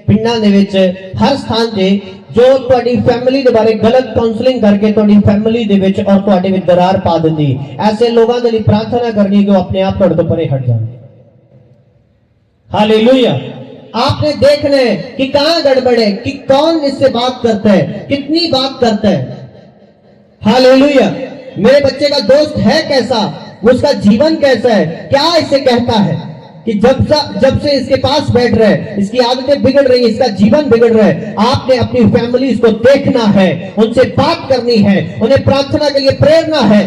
पिंडा दे विच हर स्थान से, जो ਤੁਹਾਡੀ फैमिली के बारे गलत काउंसलिंग करके ਤੁਹਾਡੀ फैमिली ਦੇ ਵਿੱਚ और ਤੁਹਾਡੇ ਵਿੱਚ दरार पा ਦਿੰਦੀ। ऐसे लोगों के लिए प्रार्थना करनी कि वो अपने आप ਤੁਹਾਡੇ ਤੋਂ परे हट जाए। हालेलुया। आपने देखना है कि कहां गड़बड़ है, कि कौन इससे बात करता है, कितनी बात करता है। हालेलुया। मेरे बच्चे का दोस्त है कैसा, उसका जीवन कैसा है, क्या इसे कहता है कि जब से इसके पास बैठ रहे, इसकी आदतें बिगड़ रही, इसका जीवन बिगड़ रहा है। आपने अपनी फैमिली को देखना है, उनसे बात करनी है, उन्हें प्रार्थना के लिए प्रेरना है।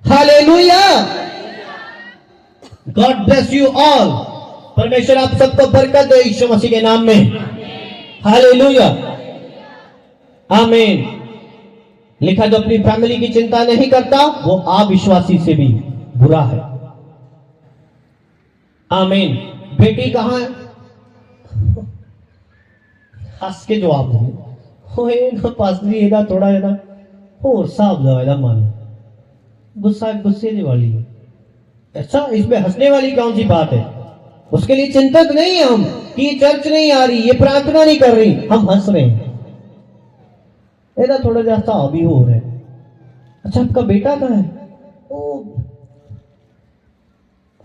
Hallelujah. God bless you all. परमेश्वर आप सबको बरकत दे यीशु मसीह के नाम में। हालेलुया, आमीन। लिखा जो अपनी फैमिली की चिंता नहीं करता वो अविश्वासी से भी बुरा है। आमीन। बेटी कहां है? हंस के जवाब दे पासरी एदा थोड़ा है ना और साहब दवाएगा मान गुस्से वाली है। अच्छा, इसमें हंसने वाली कौन सी बात है? उसके लिए चिंतित नहीं है हम कि ये चर्च नहीं आ रही, ये प्रार्थना नहीं कर रही, हम हंस रहे हैं। एदा थोड़ा जैसा अभी हो रहा है। अच्छा, आपका बेटा कहाँ है?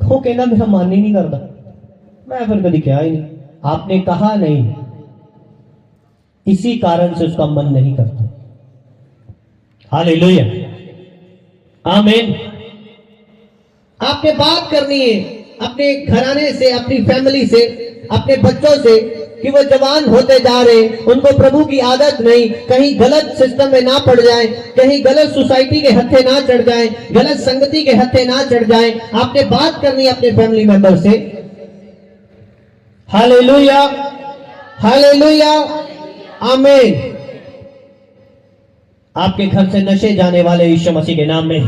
वो कहना मेरा मान ही नहीं करता। मैं फिर कभी क्या ही नहीं, आपने कहा नहीं, इसी कारण से उसका मन नहीं करता। हालेलुया, आमीन। आपने बात करनी है अपने घराने से, अपनी फैमिली से, अपने बच्चों से कि वो जवान होते जा रहे, उनको प्रभु की आदत नहीं, कहीं गलत सिस्टम में ना पड़ जाए, कहीं गलत सोसाइटी के हत्थे ना चढ़ जाए, गलत संगति के हत्थे ना चढ़ जाए। आपने बात करनी है अपने फैमिली मेंबर से। हालेलुया, हालेलुया, आमीन। आपके घर से नशे जाने वाले यीशु मसीह के नाम में।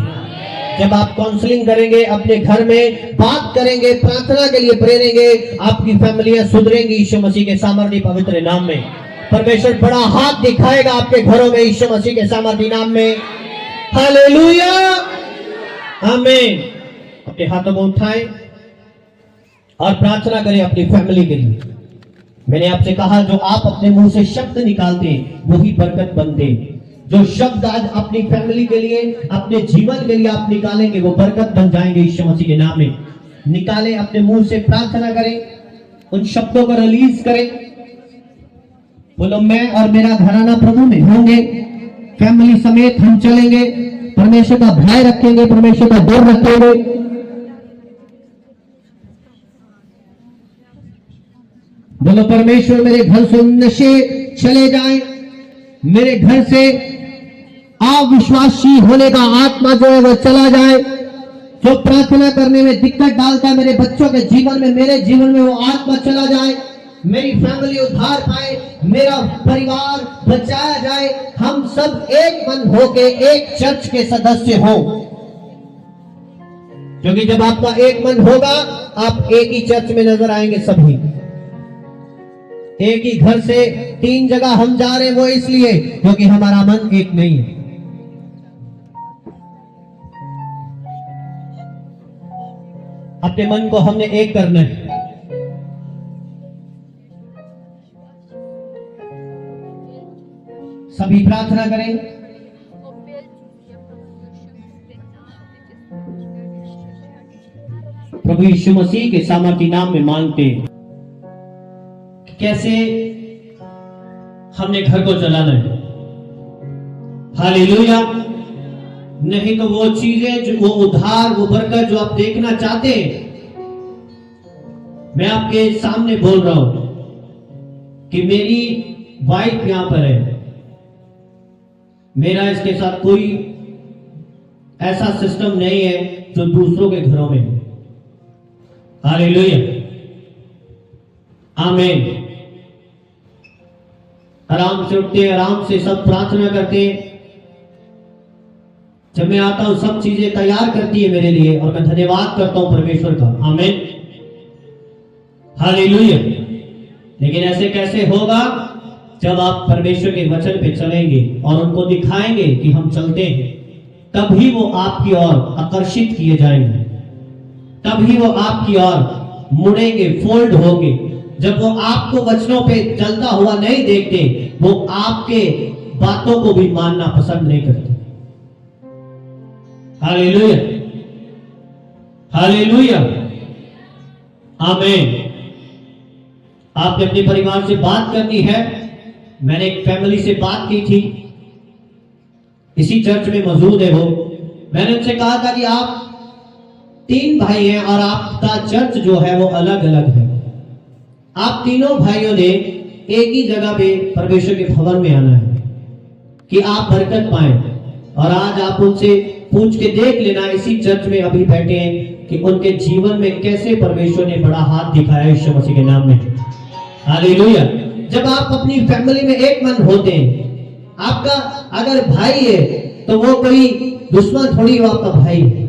जब आप काउंसलिंग करेंगे, अपने घर में बात करेंगे, प्रार्थना के लिए प्रेरेंगे, आपकी फैमिलियां सुधरेंगी यीशु मसीह के सामर्थी पवित्र नाम में। परमेश्वर बड़ा हाथ दिखाएगा आपके घरों में यीशु मसीह के सामर्थी नाम में। हालेलुया, आमीन। अपने हाथों को उठाएं और प्रार्थना करें अपनी फैमिली के लिए। मैंने आपसे कहा जो आप अपने मुंह से शब्द निकालते हैं वही बरकत बनते हैं। जो शब्द आज अपनी फैमिली के लिए, अपने जीवन के लिए आप निकालेंगे वो बरकत बन जाएंगे यीशु मसीह के नाम में। निकालें, अपने मुंह से प्रार्थना करें, उन शब्दों को रिलीज करें। बोलो, मैं और मेरा घराना प्रभु में होंगे, फैमिली समेत हम चलेंगे, परमेश्वर का भय रखेंगे, परमेश्वर का डर रखेंगे। बोलो, परमेश्वर मेरे घर से नशे चले जाएं, मेरे घर से अविश्वासी होने का आत्मा जो है वो चला जाए। जो प्रार्थना करने में दिक्कत डालता है मेरे बच्चों के जीवन में, मेरे जीवन में वो आत्मा चला जाए। मेरी फैमिली उद्धार पाए, मेरा परिवार बचाया जाए। हम सब एक मन होके एक चर्च के सदस्य हो, क्योंकि जब आपका एक मन होगा आप एक ही चर्च में नजर आएंगे सभी। एक ही घर से 3 जगह हम जा रहे हैं, वो इसलिए क्योंकि हमारा मन एक नहीं है। अपने मन को हमने एक करना है। सभी प्रार्थना करें। प्रभु यीशु मसीह के सामर्थी नाम में मांगते हैं कि कैसे हमने घर को चलाना है। हालेलुया। नहीं तो वो चीजें जो वो उद्धार, वो बरकत जो आप देखना चाहते हैं, मैं आपके सामने बोल रहा हूं कि मेरी वाइफ यहां पर है, मेरा इसके साथ कोई ऐसा सिस्टम नहीं है जो दूसरों के घरों में है। हालेलुया, आमीन। आराम से उठते, आराम से सब प्रार्थना करते। जब मैं आता हूं सब चीजें तैयार करती है मेरे लिए, और मैं धन्यवाद करता हूं परमेश्वर का। आमीन, हालेलुया। लेकिन ऐसे कैसे होगा? जब आप परमेश्वर के वचन पे चलेंगे और उनको दिखाएंगे कि हम चलते हैं, तभी वो आपकी ओर आकर्षित किए जाएंगे, तभी वो आपकी ओर मुड़ेंगे, फोल्ड होंगे। जब वो आपको वचनों पे चलता हुआ नहीं देखते, वो आपके बातों को भी मानना पसंद नहीं करते। हालेलुया, हालेलुया, आमीन। आपने अपने परिवार से बात करनी है। मैंने एक फैमिली से बात की थी, इसी चर्च में मौजूद है वो। मैंने उनसे कहा था कि आप 3 भाई हैं और आपका चर्च जो है वो अलग अलग है। आप तीनों भाइयों ने एक ही जगह पे परमेश्वर के भवन में आना है कि आप बरकत पाएं। और आज आप उनसे पूछ के देख लेना, इसी चर्च में अभी बैठे हैं, कि उनके जीवन में कैसे परमेश्वर ने बड़ा हाथ दिखाया यीशु मसीह के नाम में। हालेलुया। जब आप अपनी फैमिली में एक मन होते हैं, आपका अगर भाई है तो वो कोई दुश्मन थोड़ी, वो आपका भाई है।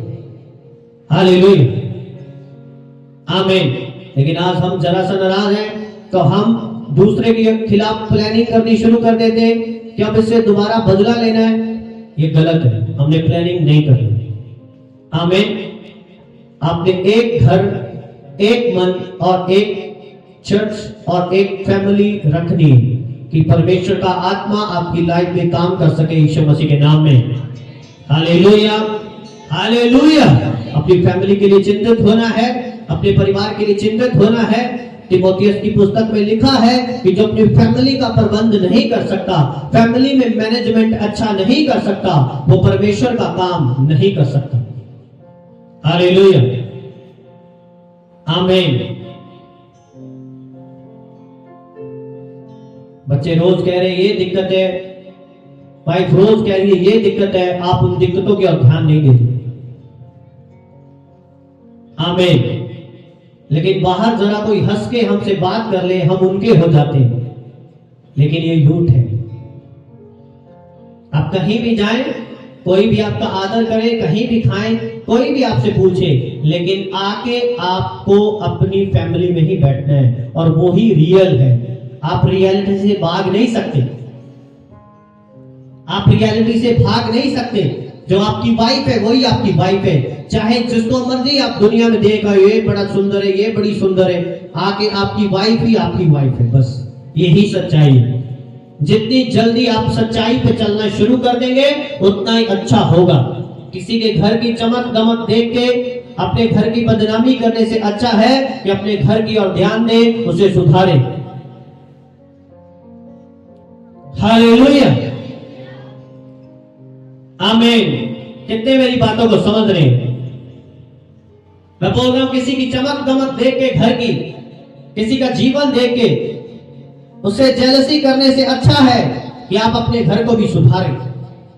हालेलुया, आमीन। लेकिन आज हम जरा सा नाराज हैं तो हम दूसरे के खिलाफ प्लानिंग करनी शुरू कर देते हैं कि अब इससे दोबारा बदला लेना है। ये गलत है, हमने प्लानिंग नहीं करनी। आमीन। आपने एक घर, एक मन और एक चर्च और एक फैमिली रखनी है कि परमेश्वर का आत्मा आपकी लाइफ में काम कर सके यीशु मसीह के नाम में। Hallelujah, hallelujah. अपनी फैमिली के लिए चिंतित होना है, अपने परिवार के लिए चिंतित होना है। तीमुथियुस की पुस्तक में लिखा है कि जो अपनी फैमिली का प्रबंध नहीं कर सकता, फैमिली में मैनेजमेंट अच्छा नहीं कर सकता, वो परमेश्वर का काम नहीं कर सकता। हालेलुया, आमीन। बच्चे रोज कह रहे हैं ये दिक्कत है, वाइफ रोज कह रही है ये दिक्कत है, आप उन दिक्कतों की ओर ध्यान नहीं देते। आमीन। लेकिन बाहर जरा कोई हंस के हमसे बात कर ले, हम उनके हो जाते हैं। लेकिन ये झूठ है। आप कहीं भी जाएं, कोई भी आपका आदर करे, कहीं भी खाएं, कोई भी आपसे पूछे, लेकिन आके आपको अपनी फैमिली में ही बैठना है, और वो ही रियल है। आप रियलिटी से भाग नहीं सकते, आप रियलिटी से भाग नहीं सकते। जो आपकी वाइफ है वही आपकी वाइफ है, चाहे जिसको मर्जी आप दुनिया में देखा, ये बड़ा सुंदर है, ये बड़ी सुंदर है, आके आपकी वाइफ ही आपकी वाइफ है। बस यही सच्चाई है। जितनी जल्दी आप सच्चाई पे चलना शुरू कर देंगे, उतना ही अच्छा होगा। किसी के घर की चमक दमक देख के अपने घर की बदनामी करने से अच्छा है कि अपने घर की ओर ध्यान दें, उसे सुधारें। हालेलुया, आमीन। कितने मेरी बातों को समझ रहे हैं? मैं बोल रहा हूं, किसी की चमक दमक देख के, घर की, किसी का जीवन देख के उससे जेलसी करने से अच्छा है कि आप अपने घर को भी सुधारें,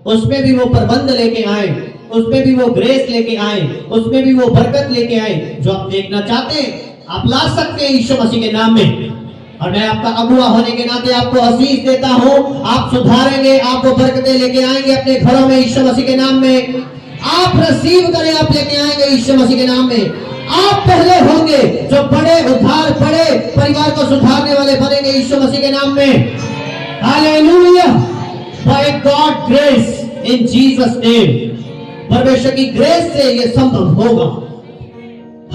उसमें भी वो प्रबंध लेके आए, उसमें भी वो ग्रेस लेके आए, उसमें भी वो बरकत लेके आए। जो आप देखना चाहते हैं आप ला सकते हैं यीशु मसीह के नाम में। और मैं आपका अगुआ होने के नाते आपको आशीष देता हूं, आप सुधारेंगे, आप वो बरकतें लेके आएंगे अपने घरों में यीशु मसीह के नाम में। आप रिसीव करें, आप लेके आएंगे यीशु मसीह के नाम में। आप पहले होंगे जो बड़े उद्धार, बड़े परिवार को सुधारने वाले बनेंगे यीशु मसीह के नाम में। Hallelujah. By God grace in Jesus name, परमेश्वर की ग्रेस से यह संभव होगा।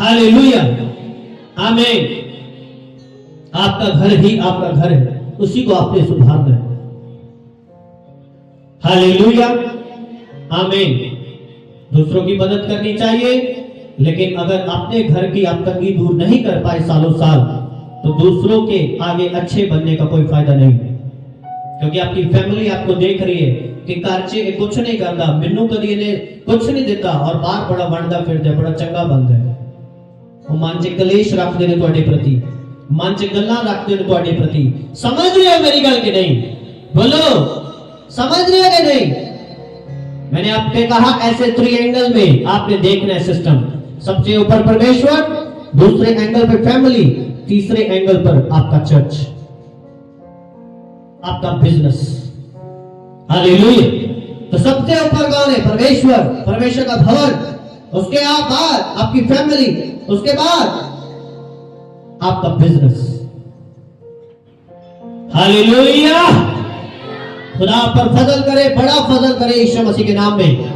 हालेलुया, आमीन। आपका घर ही आपका घर है, उसी को आपने सुधारना है। हालेलुया, आमीन। दूसरों की मदद करनी चाहिए, लेकिन अगर अपने घर की आप तंगी दूर नहीं कर पाए सालों साल, तो दूसरों के आगे अच्छे बनने का कोई फायदा नहीं, क्योंकि आपकी फैमिली आपको देख रही है कि कारचे कुछ नहीं करता, मिन्नू कदी ने कुछ नहीं देता और बार बड़ा वंडदा फिरदा, बड़ा चंगा बनता है। वो मन च कलेश रखते ने तुहाडे प्रति, मन च गल्लां रखते ने तुहाडे प्रति। समझ रहे हो मेरी गल कि नहीं? बोलो, समझ रहे हो कि नहीं? मैंने आपसे कहा ऐसे ट्रायंगल में आपने देखना है सिस्टम। सबसे ऊपर परमेश्वर, दूसरे एंगल पे फैमिली, तीसरे एंगल पर आपका चर्च, आपका बिजनेस। हालेलुया। तो सबसे ऊपर कौन है? परमेश्वर, परमेश्वर का भवन, उसके बाद आपकी फैमिली, उसके बाद आपका बिजनेस। हालेलुया। खुदा पर फजल करे, बड़ा फजल करे यीशु मसीह के नाम में।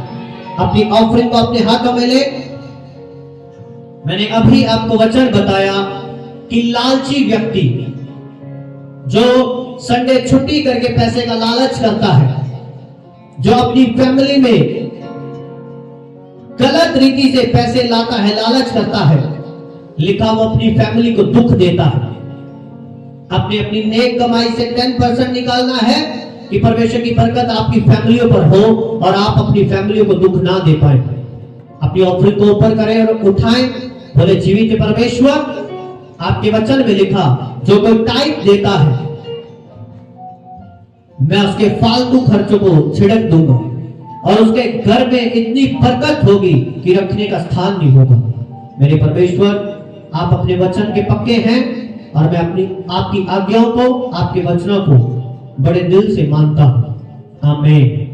अपनी ऑफरिंग को अपने हाथों में ले। मैंने अभी आपको वचन बताया कि लालची व्यक्ति जो संडे छुट्टी करके पैसे का लालच करता है, जो अपनी फैमिली में गलत रीति से पैसे लाता है, लालच करता है, लिखा वो अपनी फैमिली को दुख देता है। अपनी नेक कमाई से 10% निकालना है कि परमेश्वर की बरकत आपकी फैमिलियों पर हो और आप अपनी फैमिलियों को दुख ना दे पाए। अपनी ऑफरिंग को ऊपर करें और उठाएं, बोले जीवित परमेश्वर, आपके वचन में लिखा जो कोई टाइप देता है मैं उसके फालतू खर्चों को छिड़क दूंगा और उसके घर में इतनी बरकत होगी कि रखने का स्थान नहीं होगा। मेरे परमेश्वर, आप अपने वचन के पक्के हैं और मैं आपकी आज्ञाओं को, आपके वचनों को बड़े दिल से मानता हूं। आमीन।